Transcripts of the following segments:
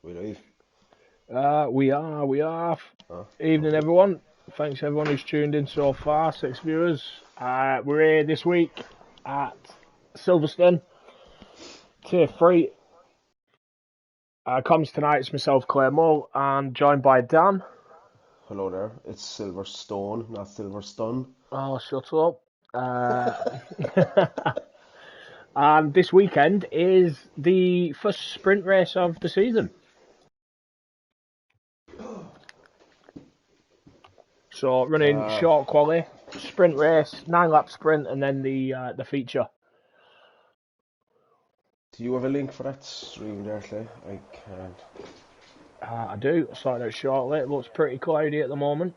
We live. We are. Oh, Evening, okay. everyone. Thanks everyone who's tuned in so far. 6 viewers. We're here this week at Silverstone, Tier 3. Comes tonight. It's myself, Claire Mull, and joined by Dan. Hello there. It's Silverstone, not Silverstone. Oh, shut up. And this weekend is the first sprint race of the season. So running Uh, short quali, sprint race, 9-lap sprint, and then the feature. do you have a link for that stream there, Clay? I can't. I do. I'll sort it out shortly. It looks pretty cloudy at the moment.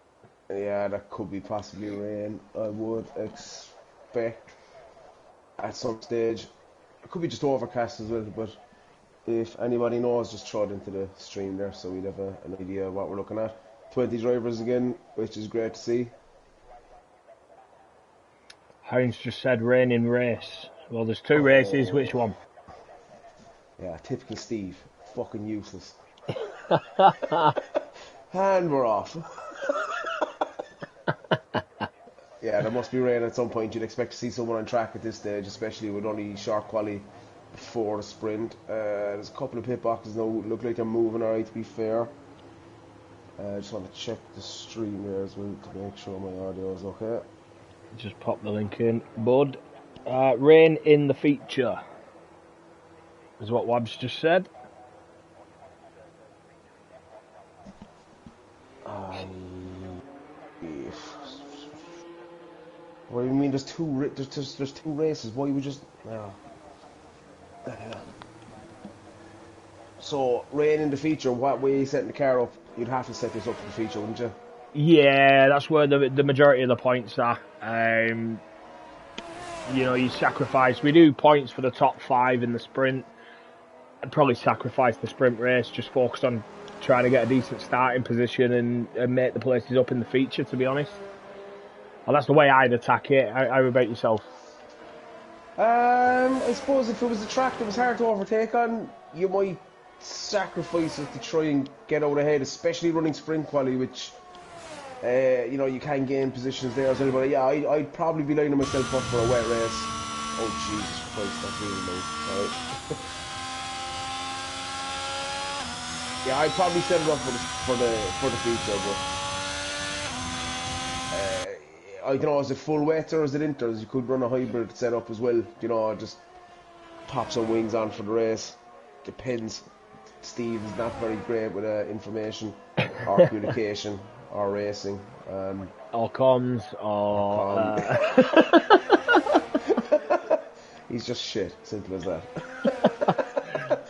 Yeah, that could be possibly rain. I would expect at some stage. It could be just overcast as well, but if anybody knows, just throw it into the stream there so we'd have an idea of what we're looking at. 20 drivers again, which is great to see. Hounds just said rain in race. Well, there's two races. Which Oh, one? yeah, typical Steve. Fucking useless. And we're off. Yeah, there must be rain at some point. You'd expect to see someone on track at this stage, especially with only short quali before the sprint. There's a couple of pit boxes now. Look like they're moving alright, to be fair. I just want to check the stream here as well to make sure my audio is okay. Just pop the link in, bud. Rain in the feature is what Wabs just said. What do you mean? There's two races. Why would just? No. So rain in the feature. What way are you setting the car up? You'd have to set this up for the feature, wouldn't you? Yeah, that's where the majority of the points are. You sacrifice. We do points for the top 5 in the sprint. I'd probably sacrifice the sprint race. Just focus on trying to get a decent starting position and make the places up in the feature. To be honest. Well, that's the way I'd attack it. How about yourself? I suppose if it was a track that was hard to overtake on, you might sacrifice it to try and get out ahead, especially running sprint quali, which you can gain positions there as well. But yeah, I'd probably be lining myself up for a wet race. Oh Jesus Christ, that's really low. Right. Yeah, I'd probably set it up for the feature, but I don't know, is it full wet or is it inters? You could run a hybrid setup as well. Just pop some wings on for the race. Depends. Steve is not very great with information or communication or racing. Or comms, Or or he's just shit. Simple as that.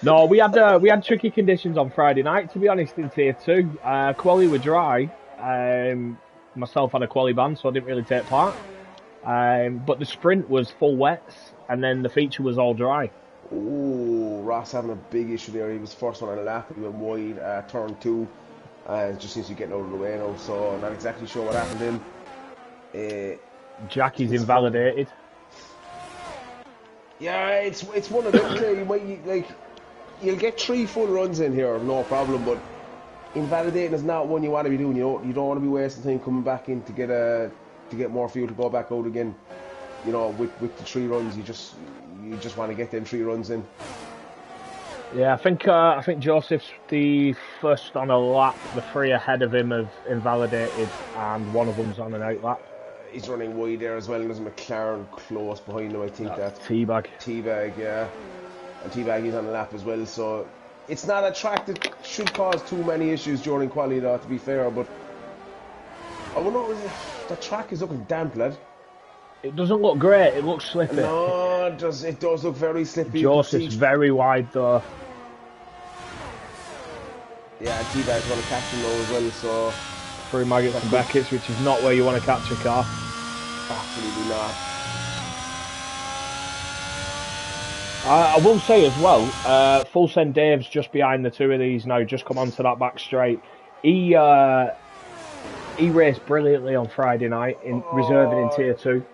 No, we had tricky conditions on Friday night. To be honest, in Tier 2, quali were dry. Myself had a quali ban, so I didn't really take part. But the sprint was full wets, and then the feature was all dry. Oh, Ross having a big issue there. He was first one on a lap. He went wide, turn 2. It just seems to be getting out of the way now. So not exactly sure what happened to him. Jackie's invalidated. Yeah, it's one of them. You might you'll get 3 full runs in here, no problem. But invalidating is not one you want to be doing. You don't want to be wasting time coming back in to get more fuel to go back out again. With the 3 runs, you just want to get them 3 runs in. Yeah, I think Joseph's the first on a lap. The 3 ahead of him have invalidated, and one of them's on an out lap. He's running wide there as well, and there's McLaren close behind him. I think that's Teabag. Teabag, yeah. And Teabag is on the lap as well, so it's not a track that should cause too many issues during quali, though, to be fair. But I wonder if the track is looking damp, lad. It doesn't look great. It looks slippy. No, it does look very slippy. Joseph's very wide though. Yeah, Teabag's going to catch him though as well, so... Through Maggots and Beckett's, which is not where you want to catch a car. Absolutely not. I will say as well, Full Send Dave's just behind the 2 of these now, just come onto that back straight. He raced brilliantly on Friday night, reserving in Tier 2.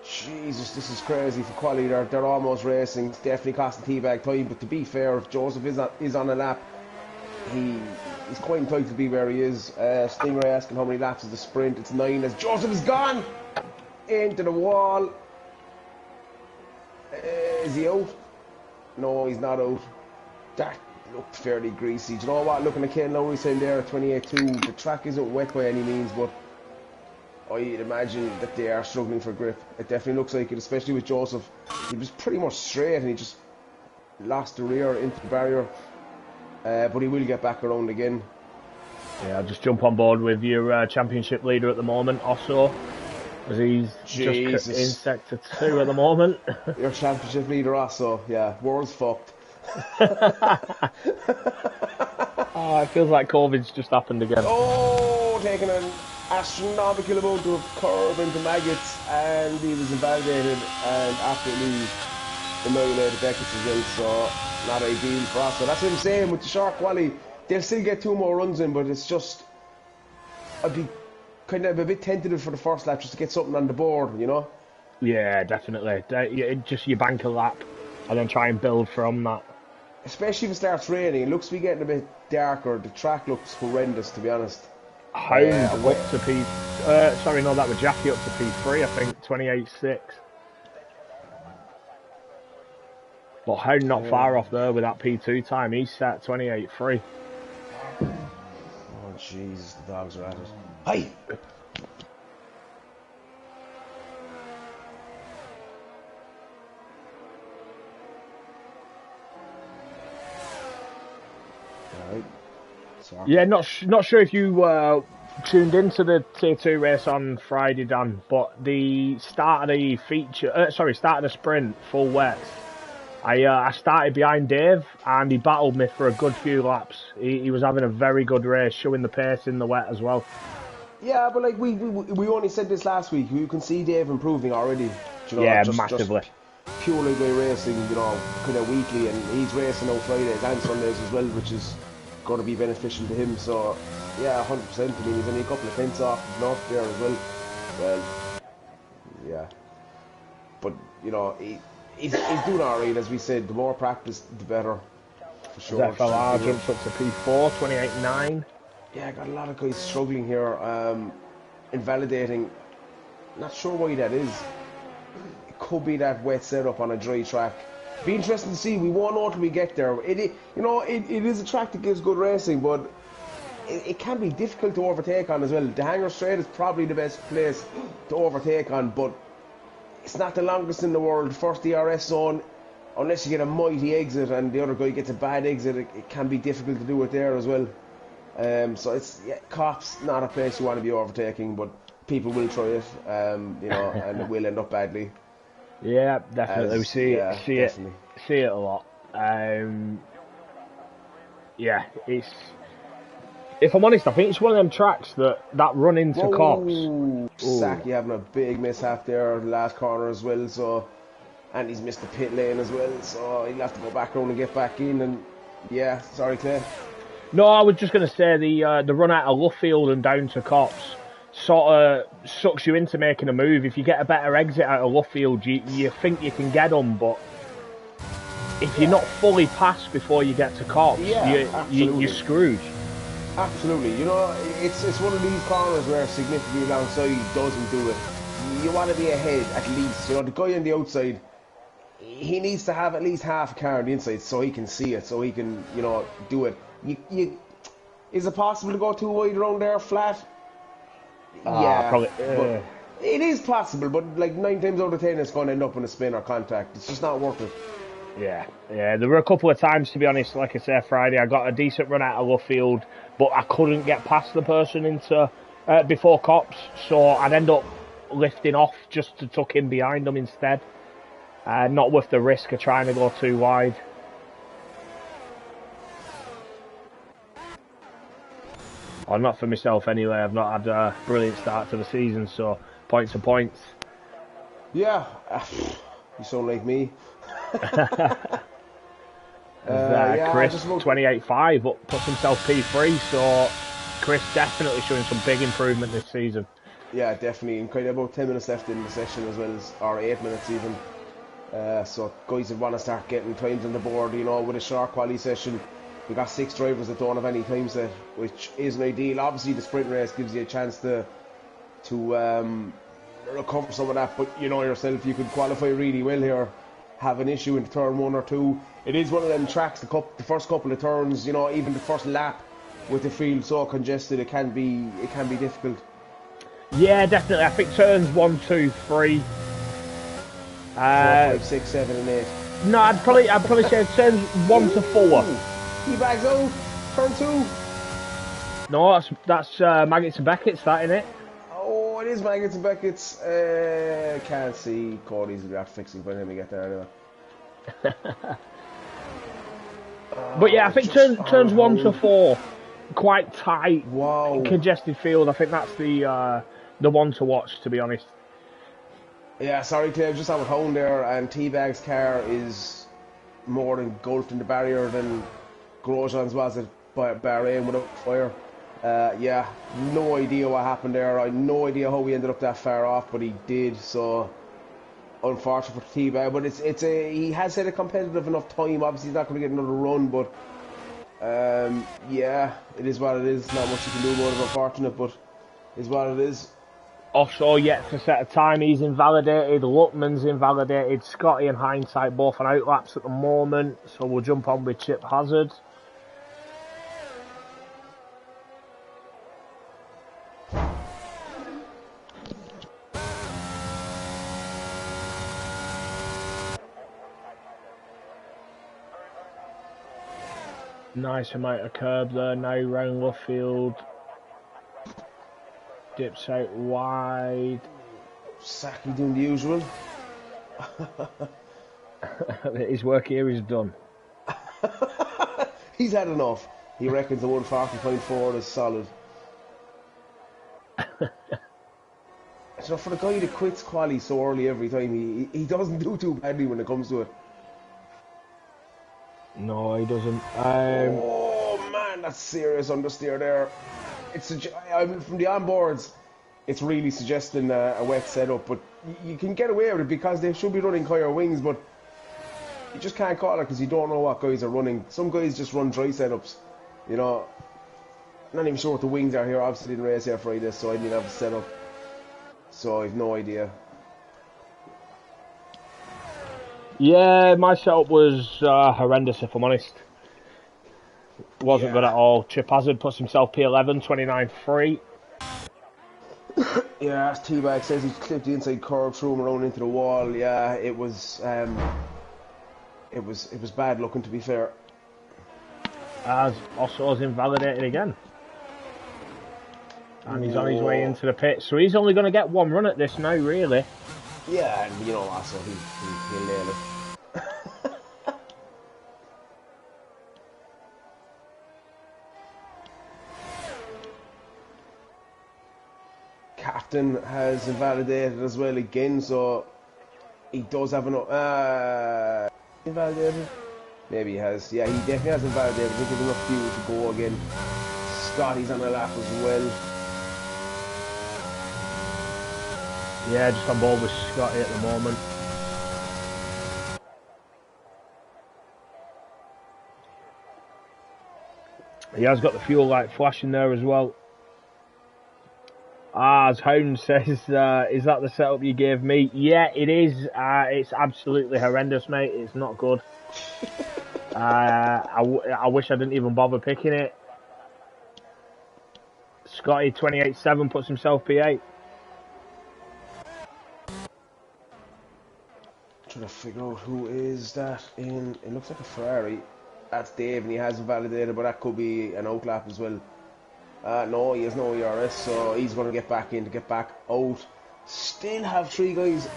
Jesus, this is crazy for quality. They're almost racing. It's definitely costing Teabag time, but to be fair, if Joseph is on a lap, he's quite entitled to be where he is. Stingray asking how many laps is the sprint. It's 9 as Joseph is gone into the wall. Is he out? No, he's not out. That looked fairly greasy. Do you know what? Looking at Ken Lowry's saying there at 28.2, the track isn't wet by any means, but I'd imagine that they are struggling for grip. It definitely looks like it, especially with Joseph. He was pretty much straight and he just lost the rear into the barrier. But he will get back around again. Yeah, I'll just jump on board with your championship leader at the moment, Osso, as he's just in sector 2 at the moment. Your championship leader, Osso, yeah, world's fucked. Oh, it feels like COVID's just happened again. Oh, taking an astronomical amount of curve into maggots, and he was invalidated and absolutely annihilated Beckett's as well, so not ideal for us. So that's what I'm saying with the short quali. They'll still get 2 more runs in, but it's just, I'd be kind of a bit tentative for the first lap just to get something on the board, you know? Yeah, definitely. Just you bank a lap and then try and build from that. Especially if it starts raining, it looks to be getting a bit darker. The track looks horrendous, to be honest. Hound up to P... sorry, no, that was Jackie up to P3, I think, 28.6. But Hound not far off there with that P2 time. He's set 28.3. Oh, Jesus, the dogs are at it. Hi! Yeah, not sure if you tuned into the Tier 2 race on Friday, Dan, but the start of the start of the sprint, full wets, I started behind Dave and he battled me for a good few laps. He was having a very good race, showing the pace in the wet as well. Yeah, but like we only said this last week, you can see Dave improving already. You know, yeah, massively. Just purely by racing, you know, kind of weekly, and he's racing out Fridays and Sundays as well, which is going to be beneficial to him. So yeah, 100%. I mean, he's only a couple of tenths off the north there as well. Well, yeah, but you know, he's doing alright, as we said. The more practice, the better, for sure. ZFLR jumps up to P4, 28.9. Yeah, I got a lot of guys struggling here, invalidating. Not sure why that is. It could be that wet setup on a dry track. Be interesting to see. We won't know till we get there. It is a track that gives good racing, but it can be difficult to overtake on as well. The Hangar Straight is probably the best place to overtake on, but it's not the longest in the world. First DRS zone, unless you get a mighty exit and the other guy gets a bad exit, it can be difficult to do it there as well. So it's Cops, not a place you want to be overtaking, but people will try it, you know, and it will end up badly. Yeah, definitely. We see it a lot. Yeah, it's. If I'm honest, I think it's one of them tracks that run into Cops. Saki having a big mishap there in the last corner as well. So, and he's missed the pit lane as well. So he'll have to go back around and get back in. And yeah, sorry, Clay. No, I was just going to say the run out of Luffield and down to Cops sort of sucks you into making a move. If you get a better exit out of Luffield, you think you can get them, but if you're not fully past before you get to Cops, you're screwed. Absolutely. You know, it's one of these corners where significantly downside doesn't do it. You want to be ahead at least. You know, the guy on the outside, he needs to have at least half a car on the inside so he can see it, so he can, you know, do it. Is it possible to go too wide around there flat? Yeah, probably. But it is possible, but like 9 times out of 10 it's going to end up in a spin or contact. It's just not worth it. Yeah. There were a couple of times, to be honest, like I said, Friday, I got a decent run out of Luffield, but I couldn't get past the person into before Cops, so I'd end up lifting off just to tuck in behind them instead. Not worth the risk of trying to go too wide. Or not for myself anyway. I've not had a brilliant start to the season, so points are points. Yeah, you sound like me. Chris, 28.5, but puts himself P3, so Chris definitely showing some big improvement this season. Yeah, definitely. And kind of about 10 minutes left in the session as well, or 8 minutes even. So guys that want to start getting times on the board, you know, with a short quali session, we got 6 drivers that don't have any time set, which isn't ideal. Obviously, the sprint race gives you a chance to recover some of that, but you know yourself, you could qualify really well here, have an issue in turn 1 or 2. It is one of them tracks, the first couple of turns, you know, even the first lap with the field so congested, it can be difficult. Yeah, definitely. I think turns 1, 2, 3. 4, 5, 6, 7 and 8. No, I'd probably say turns 1 to 4. He bags out, turn 2. No, that's Maggots and Beckett's, that, innit? Oh, it is Maggots and Beckett's. Can't see Cody's after fixing by the time we get there anyway. But yeah, I think turns 1 to 4, quite tight, congested field. I think that's the one to watch, to be honest. Yeah, sorry, Claire, just on with home there, and T-Bag's car is more engulfed in the barrier than Grosjean's was at Bahrain without fire. Yeah, no idea what happened there. I have no idea how he ended up that far off, but he did. So unfortunate for T-Bag, but he has had a competitive enough time. Obviously, he's not going to get another run, but yeah, it is what it is. Not much you can do about it. Unfortunate, but it is what it is. Also, yet to set a time, he's invalidated. Luckman's invalidated. Scotty and Hindsight both on outlaps at the moment. So we'll jump on with Chip Hazard. Nice amount of curb there now round left field. Dips out wide. Saki doing the usual. His work here is done. He's had enough. He reckons the 140.4 is solid. So for the guy that quits quali so early every time, he doesn't do too badly when it comes to it. No, he doesn't. Oh man, that's serious understeer there. From the onboards, it's really suggesting a wet setup, but you can get away with it because they should be running higher wings, but you just can't call it because you don't know what guys are running. Some guys just run dry setups, you know. I'm not even sure what the wings are here. Obviously didn't race here Friday, so I didn't have a setup, so I have no idea. Yeah, my setup was horrendous, if I'm honest. It wasn't good at all. Chip Hazard puts himself P11, 29.3. Yeah, as T-Bag says, he's clipped the inside curve, threw him around into the wall. Yeah, it was bad looking, to be fair. As Osso's invalidated again. And he's on his way into the pit, so he's only going to get one run at this now, really. Yeah, and you know what, so he'll nail it. Captain has invalidated as well again, so he does have an invalidated. Maybe he has. Yeah, he definitely has invalidated. I think there's enough fuel to go again. Scotty's on the lap as well. Yeah, just on board with Scotty at the moment. He has got the fuel light flashing there as well. As Hound says, is that the setup you gave me? Yeah, it is. It's absolutely horrendous, mate. It's not good. I wish I didn't even bother picking it. Scotty 28.7 puts himself P8. Trying to figure out who is that in. It looks like a Ferrari. That's Dave, and he hasn't validated, but that could be an outlap as well. No, he has no ERS, so he's going to get back in to get back out. Still have 3 guys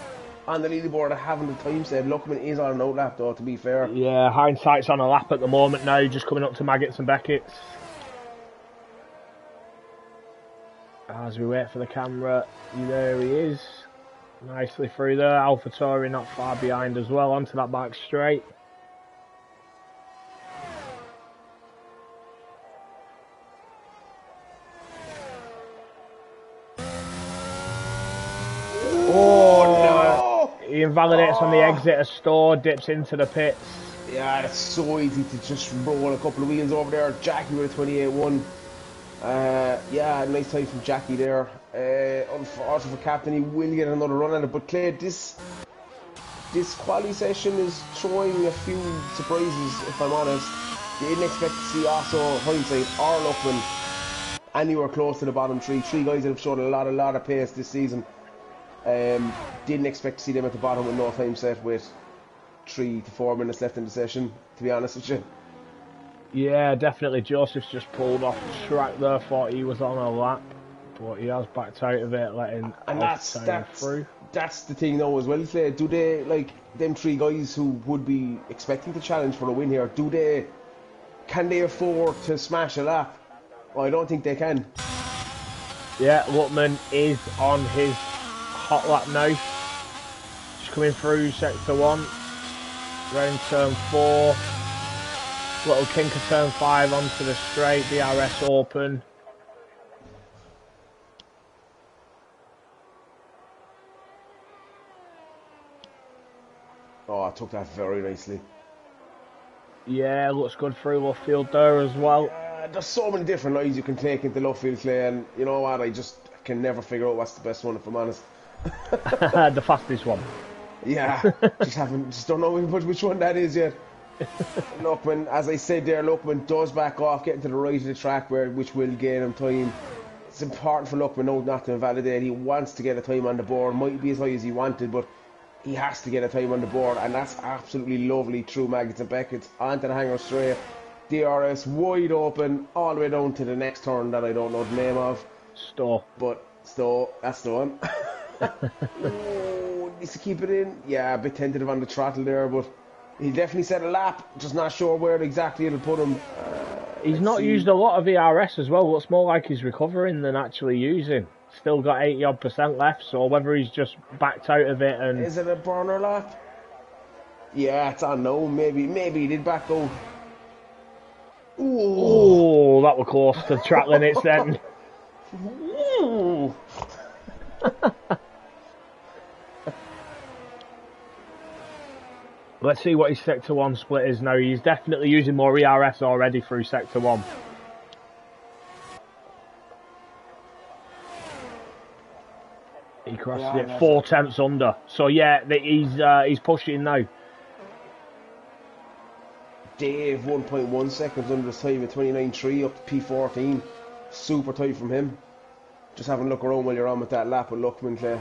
on the leaderboard that haven't the time set. Luckman is on an outlap, though, to be fair. Yeah, Hindsight's on a lap at the moment now, just coming up to Maggots and Beckett's. As we wait for the camera, there he is. Nicely through there. AlphaTauri not far behind as well, onto that back straight. Oh no! He invalidates on the exit of store, dips into the pits. Yeah, it's so easy to just roll a couple of wheels over there. Jackie with a 28-1. Yeah, nice time from Jackie there. Unfortunately for Captain, he will get another run at it. But Clay, this quali session is throwing a few surprises, if I'm honest. Didn't expect to see also Hindsight or Luckman anywhere close to the bottom three. Three guys that have shown a lot of pace this season. Didn't expect to see them at the bottom with no time set with 3 to 4 minutes left in the session, to be honest with you. Yeah, definitely. Joseph's just pulled off the track there. Thought he was on a lap, but he has backed out of it, letting that's through. That's the thing now as well, Clay. Do they, like, them three guys who would be expecting to challenge for a win here, can they afford to smash a lap? Well, I don't think they can. Yeah, Luckman is on his hot lap now. Just coming through sector 1. Round turn 4. Little kink of turn 5 onto the straight. DRS open. Oh, I took that very nicely. Yeah, looks good through left field there as well. There's so many different lines you can take into left field, Clay, and you know what? I can never figure out what's the best one, if I'm honest. The fastest one. Yeah, just don't know which one that is yet. Luckman, as I said there, Luckman does back off, getting to the right of the track, which will gain him time. It's important for Luckman not to invalidate. He wants to get a time on the board. Might be as high as he wanted, but he has to get a time on the board, and that's absolutely lovely through Maggots and Beckett's onto the hanger straight. DRS wide open all the way down to the next turn that I don't know the name of. Stowe. But Stowe, that's the one. Oh, needs to keep it in. Yeah, a bit tentative on the throttle there, but he definitely set a lap. Just not sure where exactly it'll put him. He's not used a lot of ERS as well. Looks more like he's recovering than actually using. Still got 80% left, so whether he's just backed out of it and... Is it a burner lap? Yeah, it's unknown. Maybe he did back out. Ooh, that was close to track limits then. Ooh. Let's see what his sector 1 split is now. He's definitely using more ERS already through sector 1. He crossed it 4 tenths under. So yeah, he's pushing now. Dave, 1.1 seconds under his time at 29.3 up to P14. Super tight from him. Just having a look around while you're on with that lap with Luckman, Clay.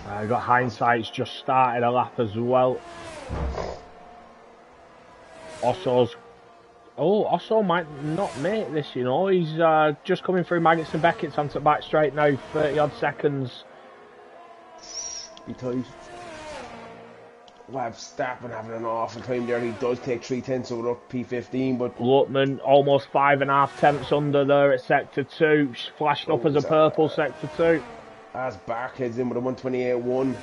I got Hindsight's just started a lap as well. Osso might not make this, you know. He's just coming through Maggots and Beckett's onto the back straight now, 30 odd seconds. Be tight. Well, Stappen having an awful time there. He does take 3 tenths over up P15, but Luckman almost 5.5 tenths under there at sector 2. Flashed up as a purple sector 2. As Bark heads in with a 128.1.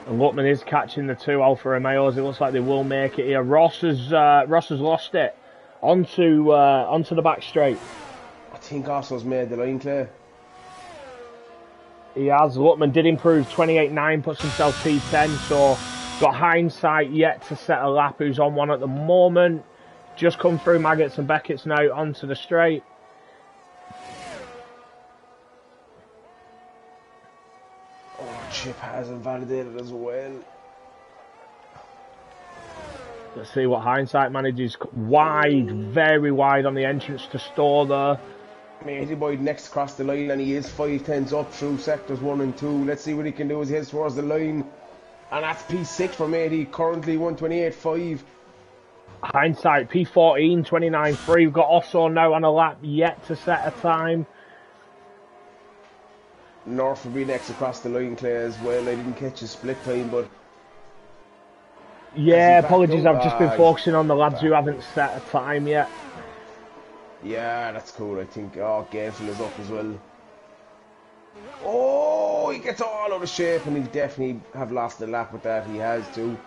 And Luckman is catching the 2 Alfa Romeos. It looks like they will make it here. Ross has lost it onto the back straight. I think Osso's made the line, Clay. He has. Luckman did improve 28.9, puts himself P10. So got Hindsight yet to set a lap, who's on one at the moment. Just come through Maggots and Beckett's now onto the straight. Chip has invalidated as well. Let's see what Hindsight manages. Wide, very wide on the entrance to Stowe there. Matey Boyd next across the line, and he is 5 tenths up through sectors 1 and 2. Let's see what he can do as he heads towards the line. And that's P6 for Matey, currently 128.5. Hindsight P14, 29.3. We've got Osso now on a lap, yet to set a time. North will be next across the line, Clay, as well. I didn't catch his split time, but... Yeah, apologies, I've just been focusing on the lads who haven't set a time yet. Yeah, that's cool, I think. Oh, Gainful is up as well. Oh, he gets all out of shape, and he definitely have lost the lap with that. He has too.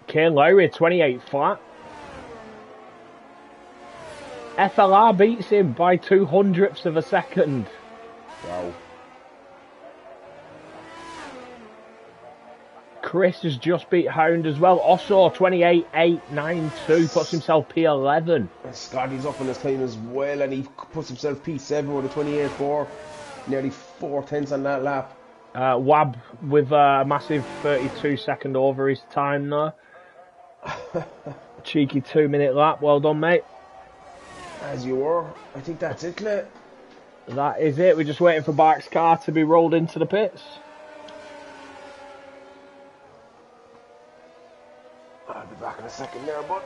Kane Lowry, 28 flat. FLR beats him by 0.02 of a second. Wow. Chris has just beat Hound as well. Also 28.892, puts himself P11. And Scotty's up on his time as well, and he puts himself P7 with a 28.4. Nearly 4/10 on that lap. Wab with a massive 32-second over his time there. Cheeky 2-minute lap. Well done, mate. As you were. I think that's it, Clay. That is it. We're just waiting for Bark's car to be rolled into the pits. I'll be back in a second there, bud.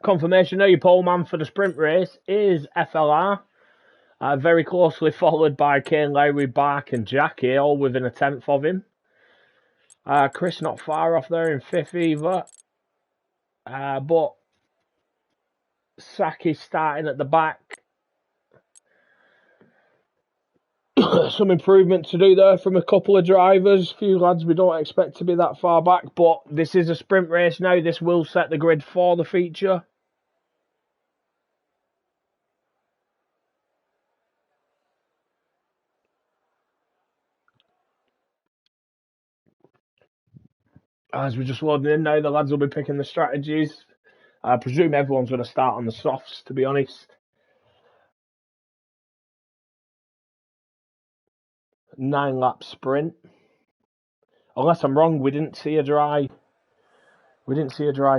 Confirmation now, your pole man for the sprint race is FLR. Very closely followed by Kane, Lowry, Bark and Jackie, all within a tenth of him. Chris not far off there in fifth either. But Saki's starting at the back. Some improvement to do there from a couple of drivers. Few lads we don't expect to be that far back. But this is a sprint race now. This will set the grid for the feature. As we're just loading in now, the lads will be picking the strategies. I presume everyone's going to start on the softs, to be honest. 9-lap sprint. Unless I'm wrong, we didn't see a dry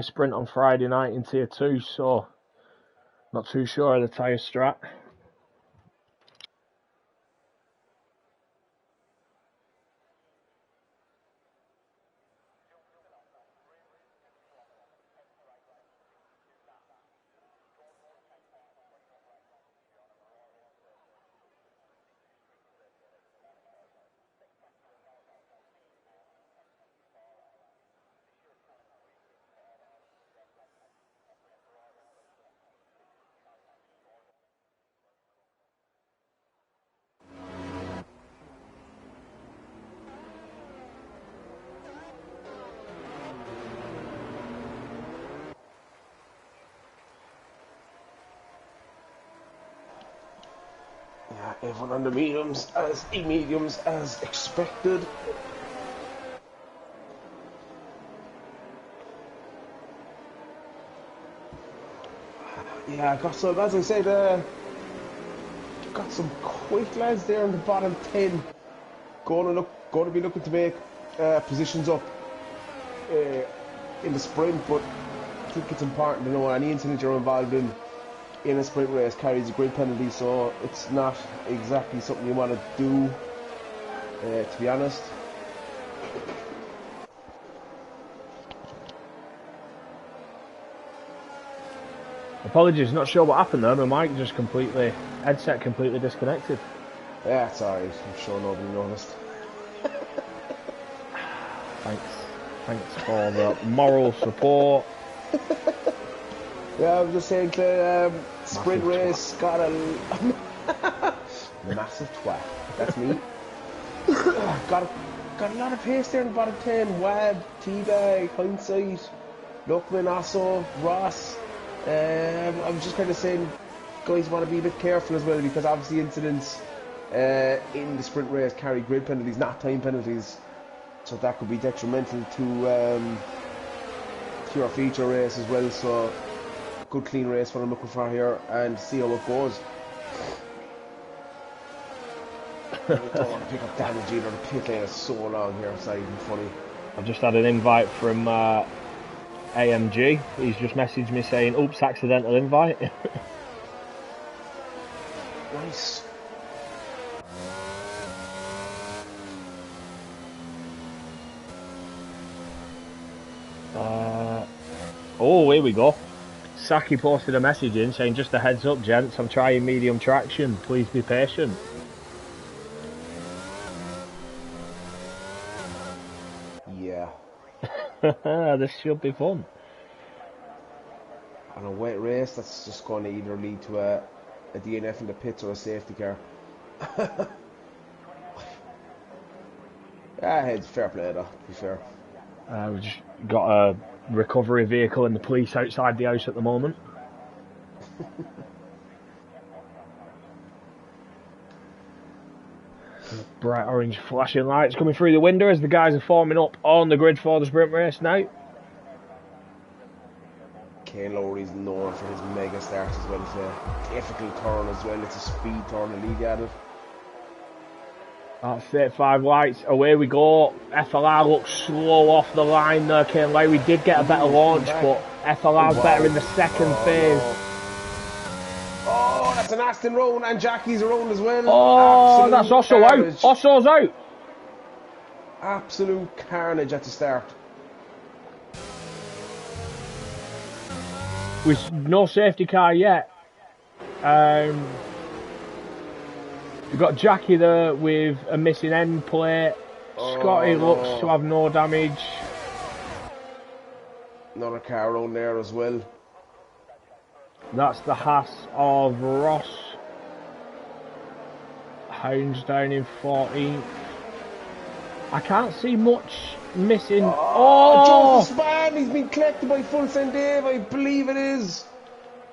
sprint on Friday night in Tier 2, so not too sure of the tyre strat. Yeah, everyone on the mediums as expected. Yeah, I got some, as I said, got some quick lads there in the bottom 10. Going to be looking to make positions up in the sprint, but I think it's important to know any incident you're involved in a sprint race carries a grid penalty, so it's not exactly something you want to do, to be honest. Apologies, not sure what happened there. My mic just headset completely disconnected. Yeah, it's alright. I'm sure nobody noticed. Thanks for the moral support. Yeah, I was just saying, Clay, sprint race got a massive twat. That's me. got a lot of pace there in the bottom 10. Wab, T-Bag, Hindsight, Luckman, Osso, Ross. I'm just kind of saying, guys want to be a bit careful as well, because obviously incidents in the sprint race carry grid penalties, not time penalties. So that could be detrimental to your feature race as well. So good clean race what I'm looking for here, and see how it goes. I don't want to pick up damage either. The pit lane is so long here, it's not even funny. I've just had an invite from AMG. He's just messaged me saying, oops, accidental invite. Nice. Oh, here we go. Saki posted a message in saying, just a heads up, gents, I'm trying medium traction. Please be patient. This should be fun. On a wet race, that's just going to either lead to a DNF in the pits or a safety car. It's fair play though, to be fair. We've just got a recovery vehicle and the police outside the house at the moment. Bright orange flashing lights coming through the window as the guys are forming up on the grid for the sprint race now. Kane Lowry's known for his mega start as well. It's a difficult turn as well. It's a speed turn, a league at it. That's it, 5 lights, away we go. FLR looks slow off the line there. Kane Lowry did get a better launch, but FLR's better in the second phase. No. Oh, that's an Aston round, and Jackie's around as well. Oh, that's also carnage. out. Osso's out. Absolute carnage at the start. With no safety car yet. We've got Jackie there with a missing end plate. Scotty looks to have no damage. Another car around there as well. That's the Haas of Ross. Hounds down in 14th. I can't see much missing. Joseph Span, he's been collected by Full Send Dave, I believe it is.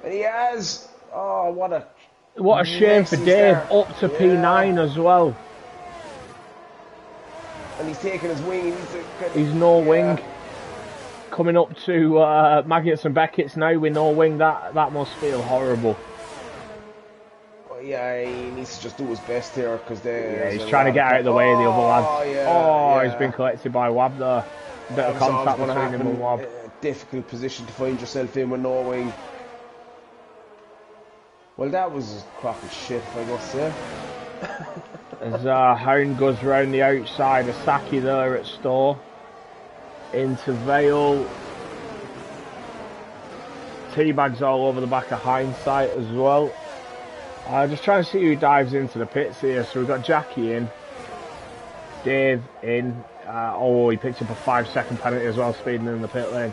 And he has. Oh, what a shame for Dave, up to P9 as well. And he's taking his wing. He's no wing. Coming up to Maggots and Beckett's now with no wing, that must feel horrible. Yeah, he needs to just do his best here because he's trying to get out of the way of the other lads. He's been collected by Wab there. Bit of contact between him and Wab. Difficult position to find yourself in with no wing. Well, that was a crock of shit, if I must say. As Hound goes round the outside, a Saki there at Stowe. Into Vale. Teabags all over the back of Hindsight as well. Just trying to see who dives into the pits here. So we've got Jackie in. Dave in. He picked up a 5-second penalty as well, speeding in the pit lane.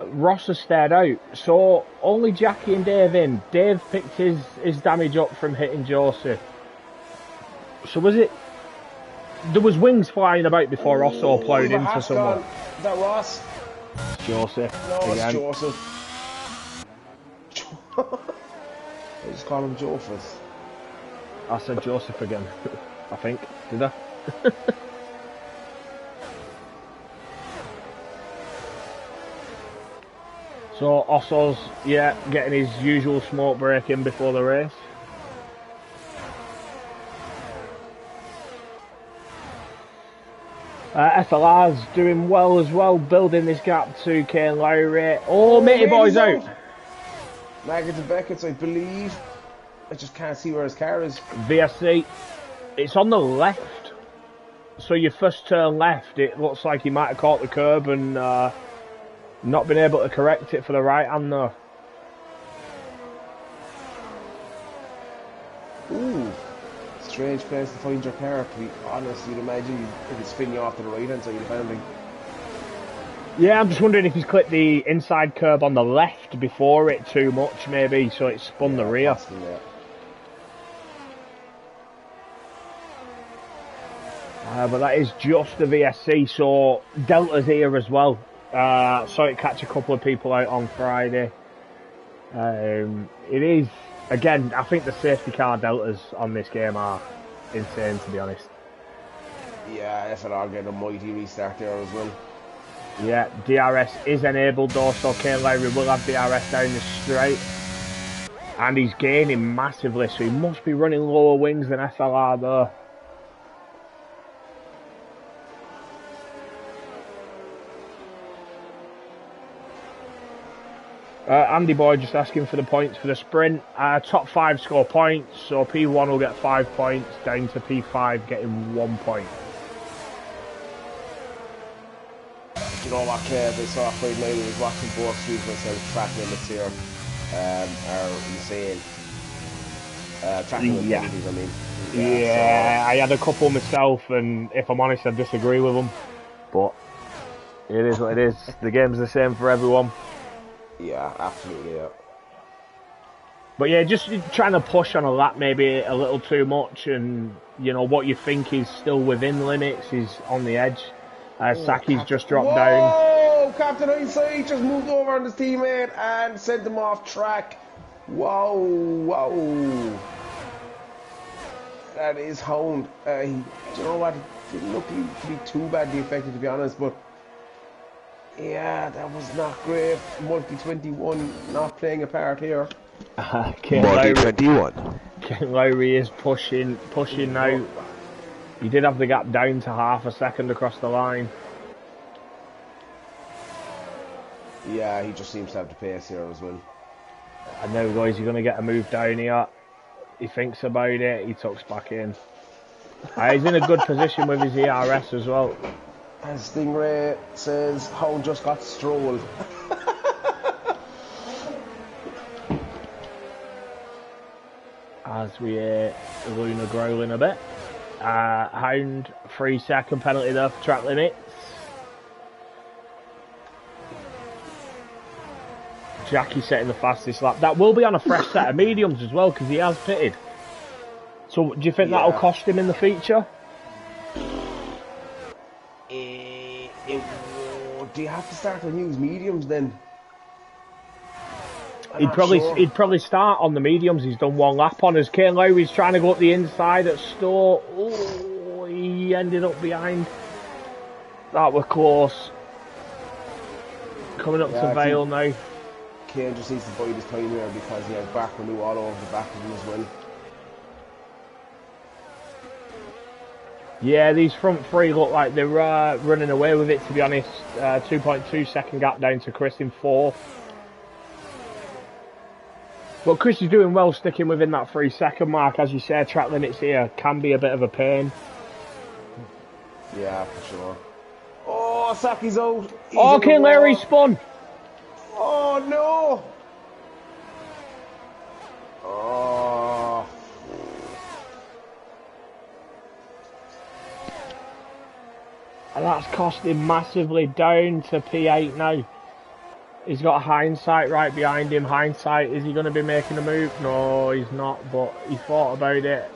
Ross has stayed out, so only Jackie and Dave in. Dave picked his damage up from hitting Joseph. So was it... There was wings flying about before Rosso ploughed into someone. Is that Ross? It's Joseph. No, again. it's Joseph. I just call him Joseph. I said Joseph again, I think. Did I? So Osso's, getting his usual smoke break in before the race. FLR's doing well as well, building this gap to Kane Lowry. Matey Boy's out. Maggots and Beckett's, I believe. I just can't see where his car is. VSC. It's on the left. So your first turn left, it looks like he might have caught the curb and not been able to correct it for the right hand though. Ooh. Strange place to find your car, to be honest. You'd imagine if it's spinning you off to the right hand side of the boundary. Yeah, I'm just wondering if he's clipped the inside curb on the left before it too much, maybe, so it spun the rear. Possibly, But that is just the VSC, so Delta's here as well. Saw it catch a couple of people out on Friday. It is, again, I think the safety car Deltas on this game are insane, to be honest. Yeah, FLR getting a mighty restart there as well. Yeah, DRS is enabled though, so Kane Lowry will have DRS down the straight. And he's gaining massively, so he must be running lower wings than FLR there. Andy Boy just asking for the points for the sprint. Top 5 score points, so P1 will get 5 points, down to P5 getting 1 point. You know what, Kev, I saw Friday night, I was watching both streets myself, track limits here are insane. Tracking with Yeah. penalties, I mean. Yeah, I had a couple myself, and if I'm honest, I disagree with them. But it is what it is. The game's the same for everyone. Yeah, absolutely, yeah. But yeah, just trying to push on a lap maybe a little too much, and you know what you think is still within limits is on the edge. Saki's just dropped down. Whoa! Captain Hindsight just moved over on his teammate and sent him off track. Wow, wow. That is Hound. You know what? It didn't look to be too badly affected, to be honest, but yeah, that was not great. Multi-21 not playing a part here. Multi-21. Kent Lowry is pushing now. He did have the gap down to half a second across the line. Yeah, he just seems to have the pace here as well. And now, guys, you're going to get a move down here. He thinks about it. He tucks back in. He's in a good position with his ERS as well. As Stingray says, Hound just got strolled. As we Luna growling a bit. Hound, 3-second penalty there for track limits. Jackie setting the fastest lap. That will be on a fresh set of mediums as well, because he has pitted. So do you think that'll cost him in the feature? Do you have to start to use mediums then? He'd probably start on the mediums. He's done one lap on. As Kane Lowry's trying to go up the inside at Stowe. Oh, he ended up behind. That were close. Coming up to Vale now. Kane just needs to bide his time here because he has back renew all over the back of him as well. Yeah, these front three look like they're running away with it, to be honest. 2.2 second gap down to Chris in fourth. But Chris is doing well sticking within that 3-second mark. As you say, track limits here can be a bit of a pain. Yeah, for sure. Oh, Saki's out. Oh, Kane Lowry spun. Oh, no. Oh. And that's cost him massively, down to P8 now. He's got hindsight right behind him. Hindsight, is he going to be making a move? No, he's not, but he thought about it.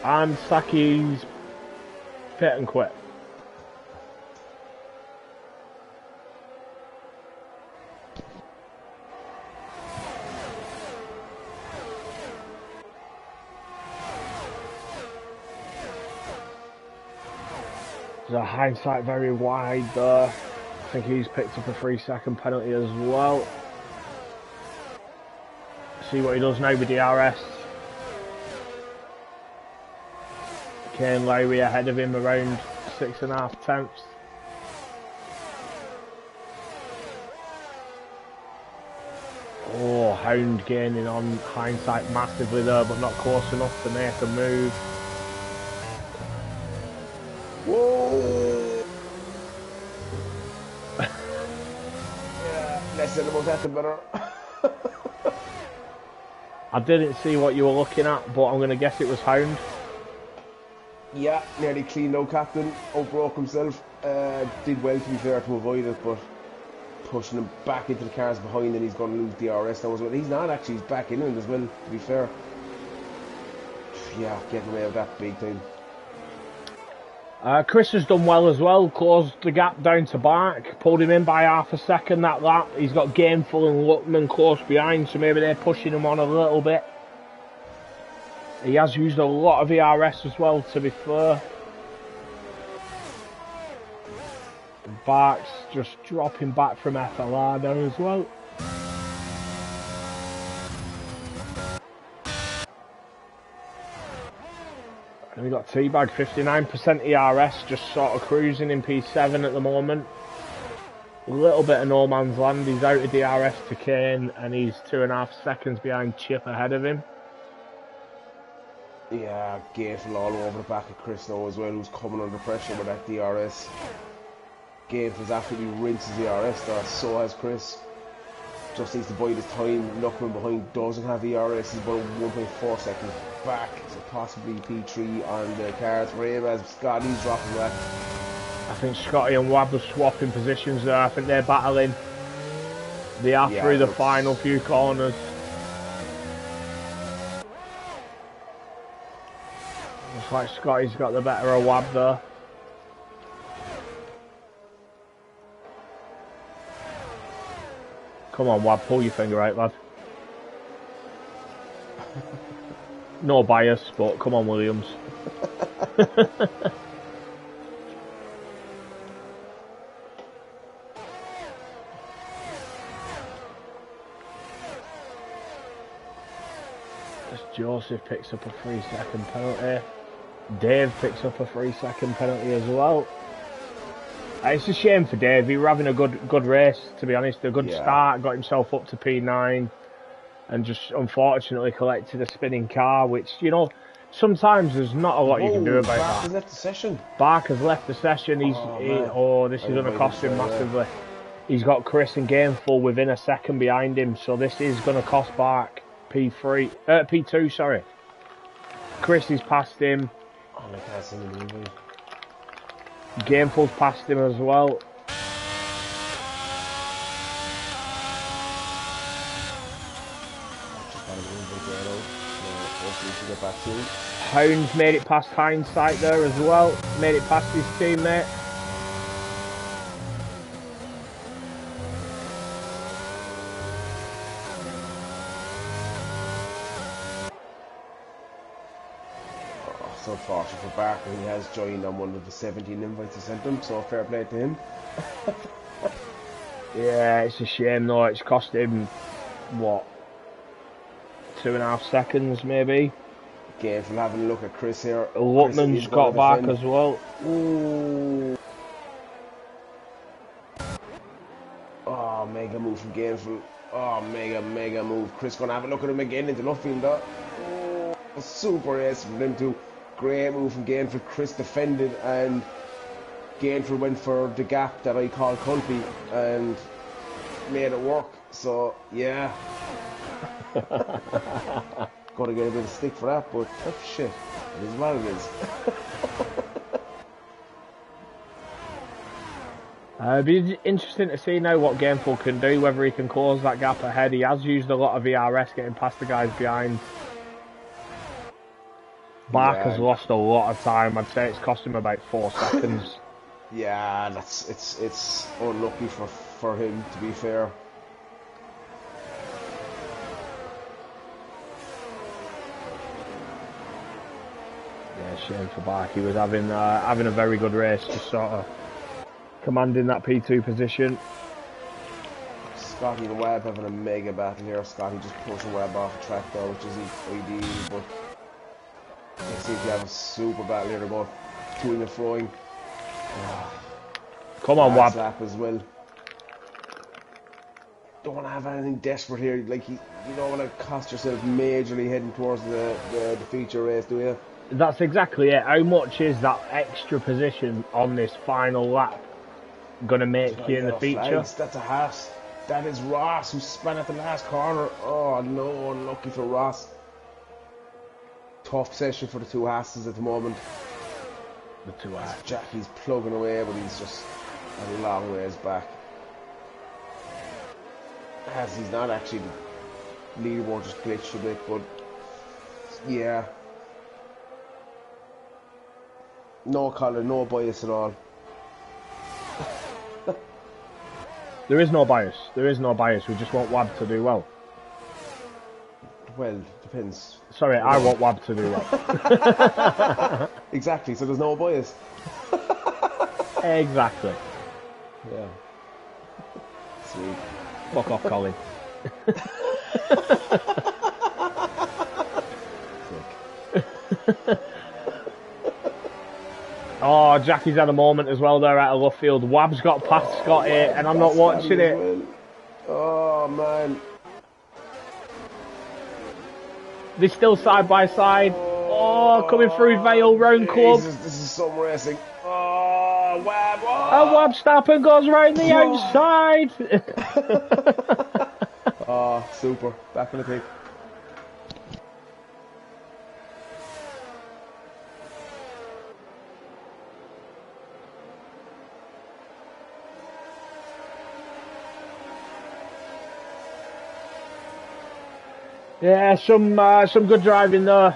And Saki's pit and quit. There's a hindsight very wide there. I think he's picked up a 3-second penalty as well. See what he does now with DRS. Kane Lowry ahead of him around 6.5 tenths. Oh, Hound gaining on hindsight massively there, but not close enough to make a move. Whoa! Yeah, less said about that, the better. I didn't see what you were looking at, but I'm going to guess it was Hound. Yeah, nearly cleaned out Captain, outbroke himself. Did well, to be fair, to avoid it, but pushing him back into the cars behind, and he's going to lose DRS now as well. He's not actually, he's back in it as well, to be fair. Yeah, getting away with that big time. Chris has done well as well, closed the gap down to Bark, pulled him in by half a second that lap. He's got Gameful and Luckman close behind, so maybe they're pushing him on a little bit. He has used a lot of ERS as well, to be fair. Bark's just dropping back from FLR now as well. And we've got Teabag, 59% ERS, just sort of cruising in P7 at the moment. A little bit of no man's land. He's out of DRS to Kane, and he's 2.5 seconds behind Chip ahead of him. Yeah, Gameful all over the back of Chris now as well, who's coming under pressure with that DRS. Gameful's absolutely rinsed his DRS there, so has Chris. just needs to bide his time. Luckman behind doesn't have ERS, he's about 1.4 seconds back, so possibly P3 on the cards for him as Scotty's dropping back. I think Scotty and Wab are swapping positions there. I think they're battling. They are through the final few corners. Looks like Scotty's got the better of Wab there. Come on, Wab, pull your finger out, lad. No bias, but come on, Williams. As Joseph picks up a 3-second penalty. Dave picks up a 3-second penalty as well. It's a shame for Dave. He was having a good race, to be honest. A good start, got himself up to P9, and just unfortunately collected a spinning car, which, you know, sometimes there's not a lot you can do about that. Barker's left the session. Barker's left the session. This is going to cost him massively. He's got Chris and Gameful within a second behind him, so this is going to cost Bark P2, sorry. Chris is past him. Oh, I can't see him moving. Gameful's past him as well. Hound's made it past Hindsight there as well. Made it past his teammate. So unfortunate for Barker, he has joined on one of the 17 invites I sent him, so fair play to him. Yeah, it's a shame though, it's cost him, what, 2.5 seconds maybe? Gameful having a look at Chris here. Luckman's got back as well. Ooh. Oh, mega move from Gameful. Oh, mega move. Chris gonna have a look at him again into left field. Oh, super race from them two. Great move from Gameful. Chris defended and Gameful went for the gap that I call country and made it work. So, yeah. Gotta get a bit of stick for that, but tough shit. It is what it is. It'd be interesting to see now what Gameful can do, whether he can close that gap ahead. He has used a lot of VRS getting past the guys behind. Barker's lost a lot of time. I'd say it's cost him about 4 seconds. Yeah, it's unlucky for him, to be fair. Yeah, shame for Barker. He was having a very good race, just sort of commanding that P2 position. Scotty and Webb having a mega battle here. Scotty just pushing Webb off the track there, which is ideal, but let's see if you have a super battle here. They're both toing and froing. Come on, Webb. Lap as well. Don't want to have anything desperate here. Like you don't want to cost yourself majorly heading towards the feature race, do you? That's exactly it. How much is that extra position on this final lap going to make you in the feature? Flags. That's a Haas. That is Ross who spun at the last corner. Oh no, unlucky for Ross. Tough session for the two Haas's at the moment. The two Haas. Jackie's plugging away, but he's just a long ways back. As he's not actually, the leaderboard just glitched a bit, but yeah. No colour, no bias at all. There is no bias. There is no bias. We just want Wab to do well. Well, depends. Sorry, I want Wab to do well. Exactly, so there's no bias. Exactly. Yeah. Sweet. Fuck off, Colin. Oh, Jackie's had a moment as well there out of left field. Wab's got past Scotty, and I'm not watching it. Well. Oh, man. They're still side by side. Oh, coming through Vale round club. This is some racing. Oh, Wab. Oh. And Wab stop and goes right in the outside. Oh, super. Back in the pit. Yeah, some good driving there.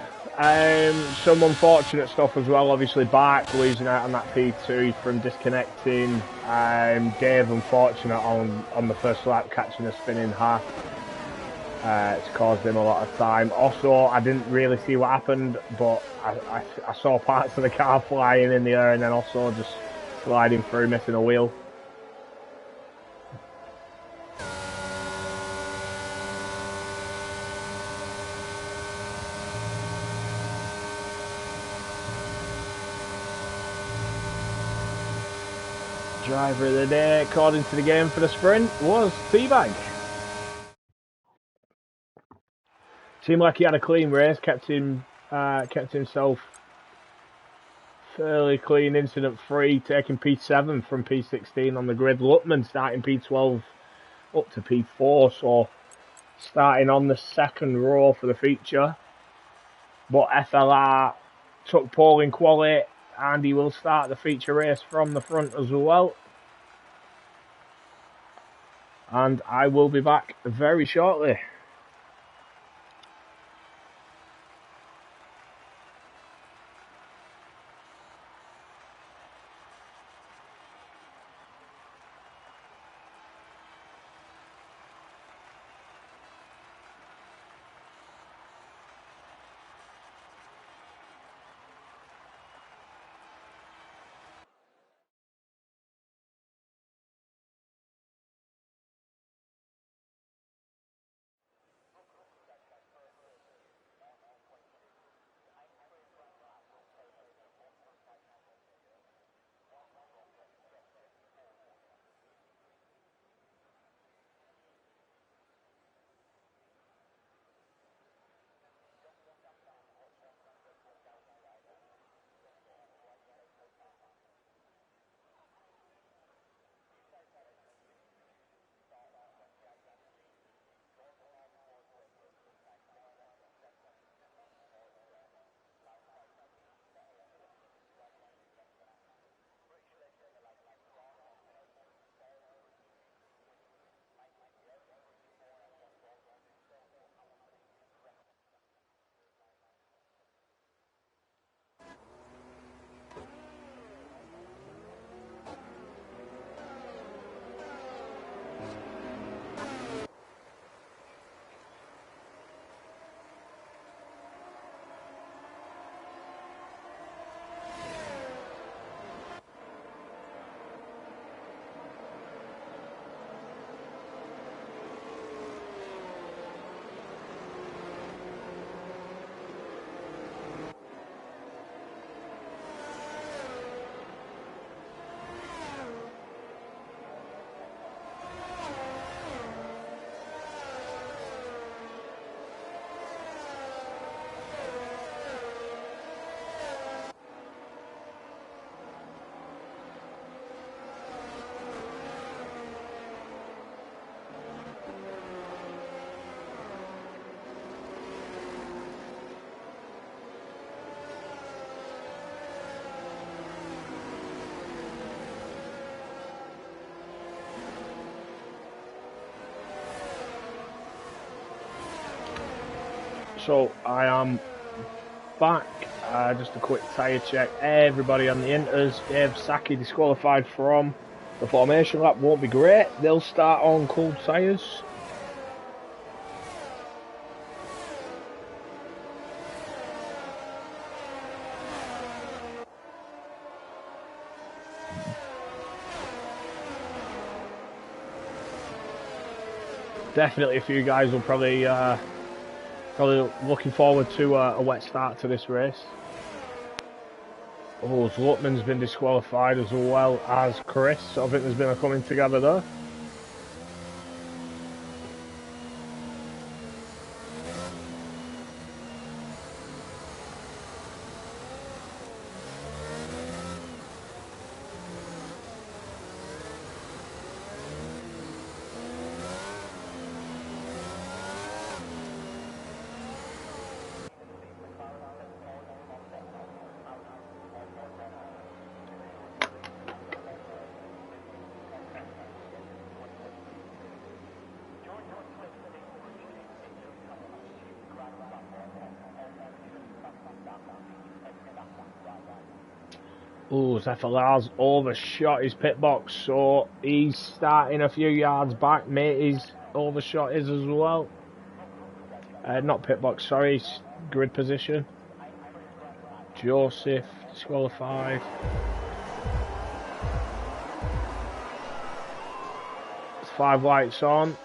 Some unfortunate stuff as well. Obviously, Bart losing out on that P2 from disconnecting. Dave unfortunate on the first lap catching a spinning half. It's caused him a lot of time. Also, I didn't really see what happened, but I saw parts of the car flying in the air and then also just sliding through, missing a wheel. Driver of the day, according to the game for the sprint, was Teabag. Seemed like he had a clean race, kept himself fairly clean, incident free, taking P7 from P16 on the grid. Lutman starting P12 up to P4, so starting on the second row for the feature. But FLR took pole in quali, and he will start the feature race from the front as well. And I will be back very shortly. So I am back. Just a quick tyre check. Everybody on the inters. Dave Saki disqualified from the formation lap. Won't be great. They'll start on cold tyres. Definitely a few guys will probably looking forward to a wet start to this race. Oh, Zlotman's been disqualified as well as Chris, so I think there's been a coming together there. Oh, Zeffala's overshot his pit box, so he's starting a few yards back. Matey's overshot his as well. Not pit box, sorry, grid position. Joseph disqualified. It's 5 lights on.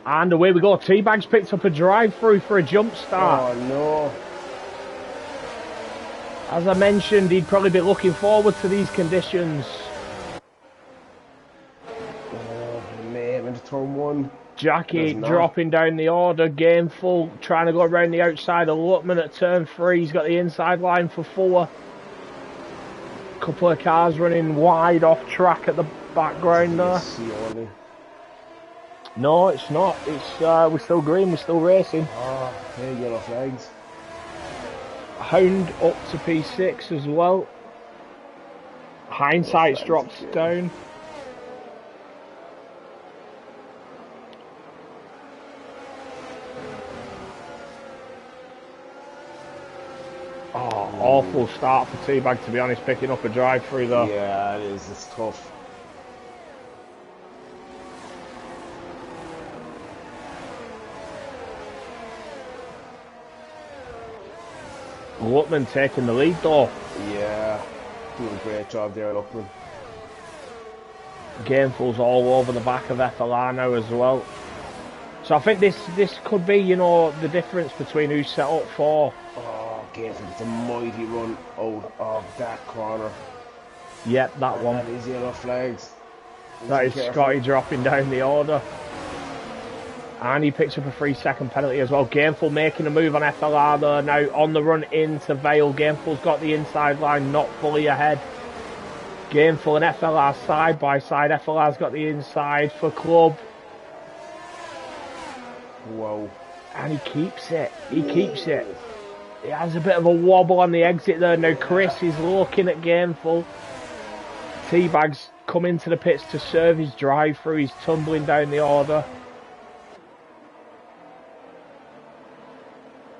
And away we go. T-Bag's picked up a drive-through for a jump start. Oh no. As I mentioned, he'd probably be looking forward to these conditions. Oh man, into turn 1. Jackie dropping down the order. Gameful trying to go around the outside of Lutman at turn 3. He's got the inside line for 4. Couple of cars running wide off track at the background there. No, it's not. It's we're still green. We're still racing. Oh, yeah, yellow flags. Hound up to P6 as well. Hindsight's dropped down. Oh, awful start for T-Bag, to be honest, picking up a drive through there. Yeah, it is. It's tough. Lutman taking the lead though. Yeah, doing a great job there, Lutman. Gameful's all over the back of FLR now as well. So I think this could be, you know, the difference between who's set up for. Oh, Gameful, it's a mighty run out of that corner. Yep, that one. That is yellow flags. That is Scotty dropping down the order. And he picks up a 3-second penalty as well. Gameful making a move on FLR there now on the run into Vale. Gameful's got the inside line, not fully ahead. Gameful and FLR side by side. FLR's got the inside for Club. Whoa. And he keeps it. He keeps it. He has a bit of a wobble on the exit there. Now Chris is looking at Gameful. T-Bag's come into the pits to serve his drive through. He's tumbling down the order.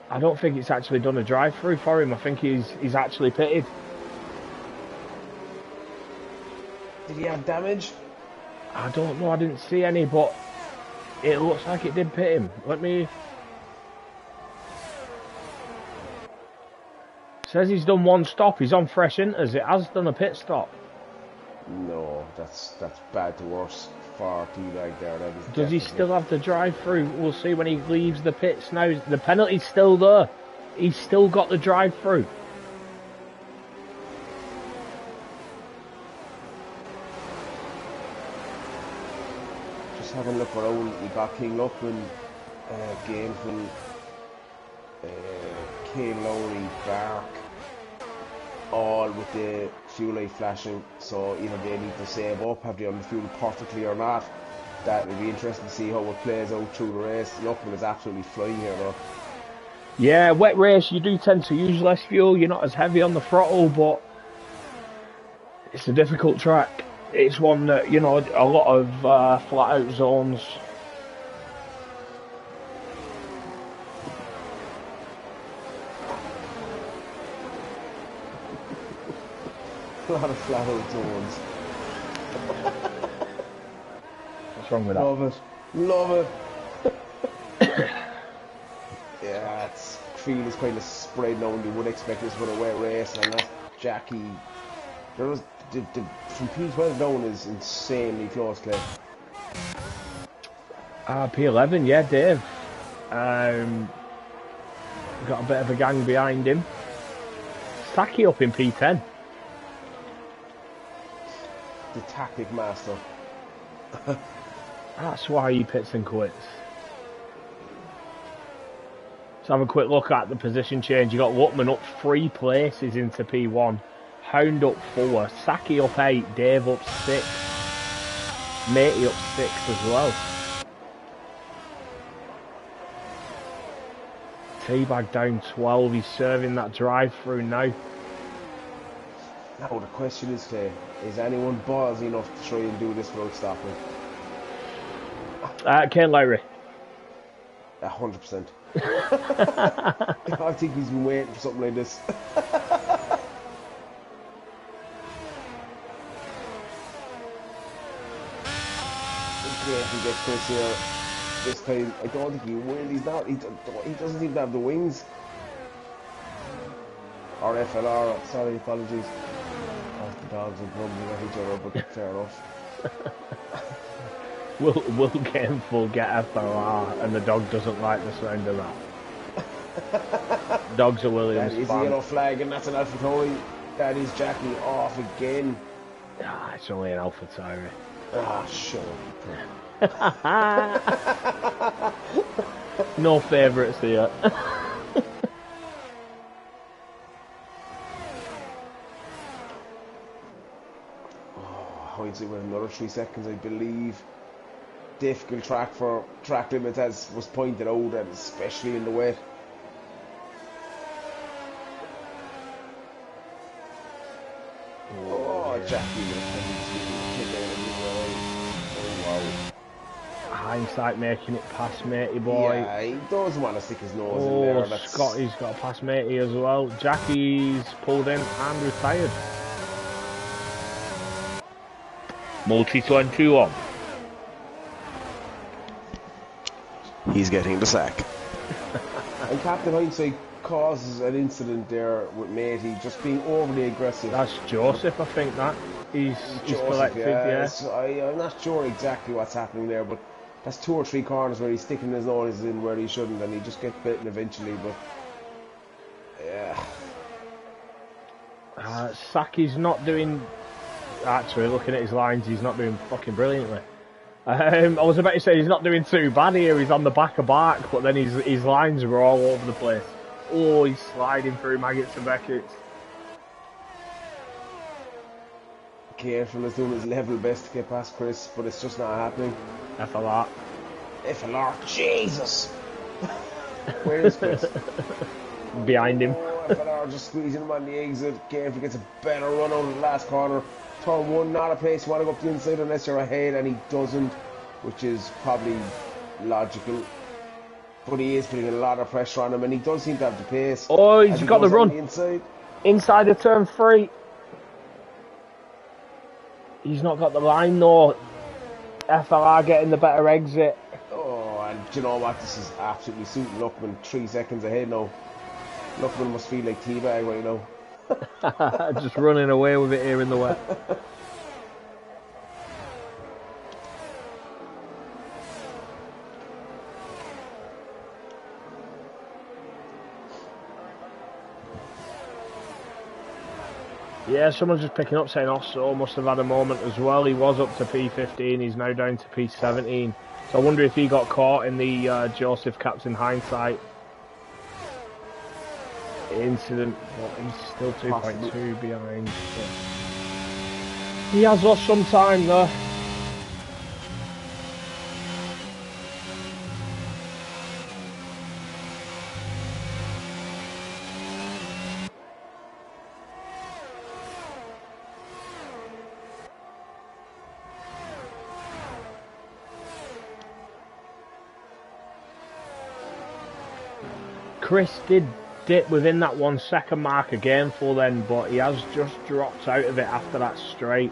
I don't think it's actually done a drive-through for him. I think he's actually pitted. Did he have damage? I don't know. I didn't see any, but it looks like it did pit him. Let me... Says he's done 1 stop. He's on fresh inters. It has done a pit stop. No, that's bad to worse for T-Bag there. Does he still have the drive-through? We'll see when he leaves the pits now. The penalty's still there. He's still got the drive-through. Just having a look around, you got King Lupman, Gameful, Kane Lowry, Bark, all with the fuel light flashing, so either they need to save up, have they on the fuel perfectly or not. That will be interesting to see how it plays out through the race. Lupman is absolutely flying here though. Yeah, wet race, you do tend to use less fuel, you're not as heavy on the throttle, but it's a difficult track. It's one that, you know, a lot of flat out zones. A lot of flat out zones. What's wrong with that? Love it. Love it. Yeah, it's field is kind of spread now, and you would expect this for a wet race, and that Jackie, there was from P12 down is insanely close, Clay. P11, yeah, Dave. Got a bit of a gang behind him. Saki up in P10. The tactic master. That's why he pits and quits. Let's have a quick look at the position change. You got Lutman up 3 places into P1. Hound up 4. Saki up 8. Dave up 6. Matey up 6 as well. T-Bag down 12. He's serving that drive through now. Now the question is, Clay, is anyone ballsy enough to try and do this without stopping? Ken Lowry. 100%. I think he's been waiting for something like this. Yeah, if he gets Chris here this time, I don't think he will. He's not. He doesn't seem to have the wings. Or FLR. Sorry, apologies. Off the dogs and grumbling at each other, but fair enough. We'll get him full get FLR, and the dog doesn't like the sound of that. Dog's a Williams That is fan. a yellow flag, and that's an AlphaTauri. That is Jackie off again. Ah, it's only an AlphaTauri. Ah, shut up. No favourites here. Hindsight with another 3 seconds, I believe. Difficult track for track limits, as was pointed out, and especially in the wet. Oh, Jackie. Oh, wow. Hindsight making it past matey boy. Yeah, he does want to stick his nose in there. Oh, Scotty's got a past matey as well. Jackie's pulled in and retired. Multi-22 on. He's getting the sack. And Captain Hindsight causes an incident there with matey just being overly aggressive. That's Joseph, I think that. He's collected, yeah. I'm not sure exactly what's happening there, but that's 2 or 3 corners where he's sticking his nose in where he shouldn't, and he just gets bitten eventually, but yeah. Saki's not doing... Actually, looking at his lines, he's not doing fucking brilliantly. I was about to say he's not doing too bad here, he's on the back of Bark, but then his lines were all over the place. Oh, he's sliding through Maggots and Beckett's. Careful is doing his level best to get past Chris, but it's just not happening. FLR. FLR, Jesus! Where is Chris? Behind him. Oh, FLR just squeezing him on the exit. Careful gets a better run out of the last corner. Turn 1, not a place you want to go up the inside unless you're ahead, and he doesn't, which is probably logical. But he is putting a lot of pressure on him, and he does seem to have the pace. Oh, he's got the run. Inside of turn 3. He's not got the line though. FLR getting the better exit. Oh, and do you know what? This is absolutely suiting Luckman. 3 seconds ahead now. Luckman must feel like teabag right now. Just running away with it here in the wet. Yeah, someone's just picking up saying Osso must have had a moment as well. He was up to P15, he's now down to P17. So I wonder if he got caught in the Joseph Captain Hindsight incident. But he's still 2.2 behind. He has lost some time though. Chris did dip within that 1 second mark again for then, but he has just dropped out of it after that straight.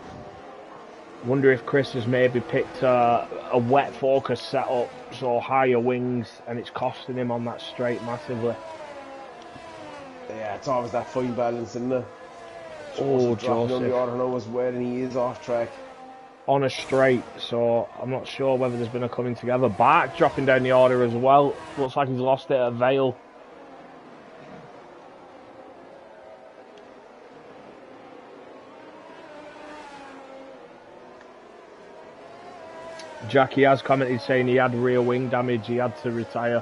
Wonder if Chris has maybe picked a wet focus setup, so higher wings, and it's costing him on that straight massively. Yeah, it's always that fine balance, isn't it? Oh, Joseph. The order now as well, and he is off track. On a straight, so I'm not sure whether there's been a coming together. Bark dropping down the order as well. Looks like he's lost it at Vale. Jackie has commented saying he had rear wing damage, he had to retire.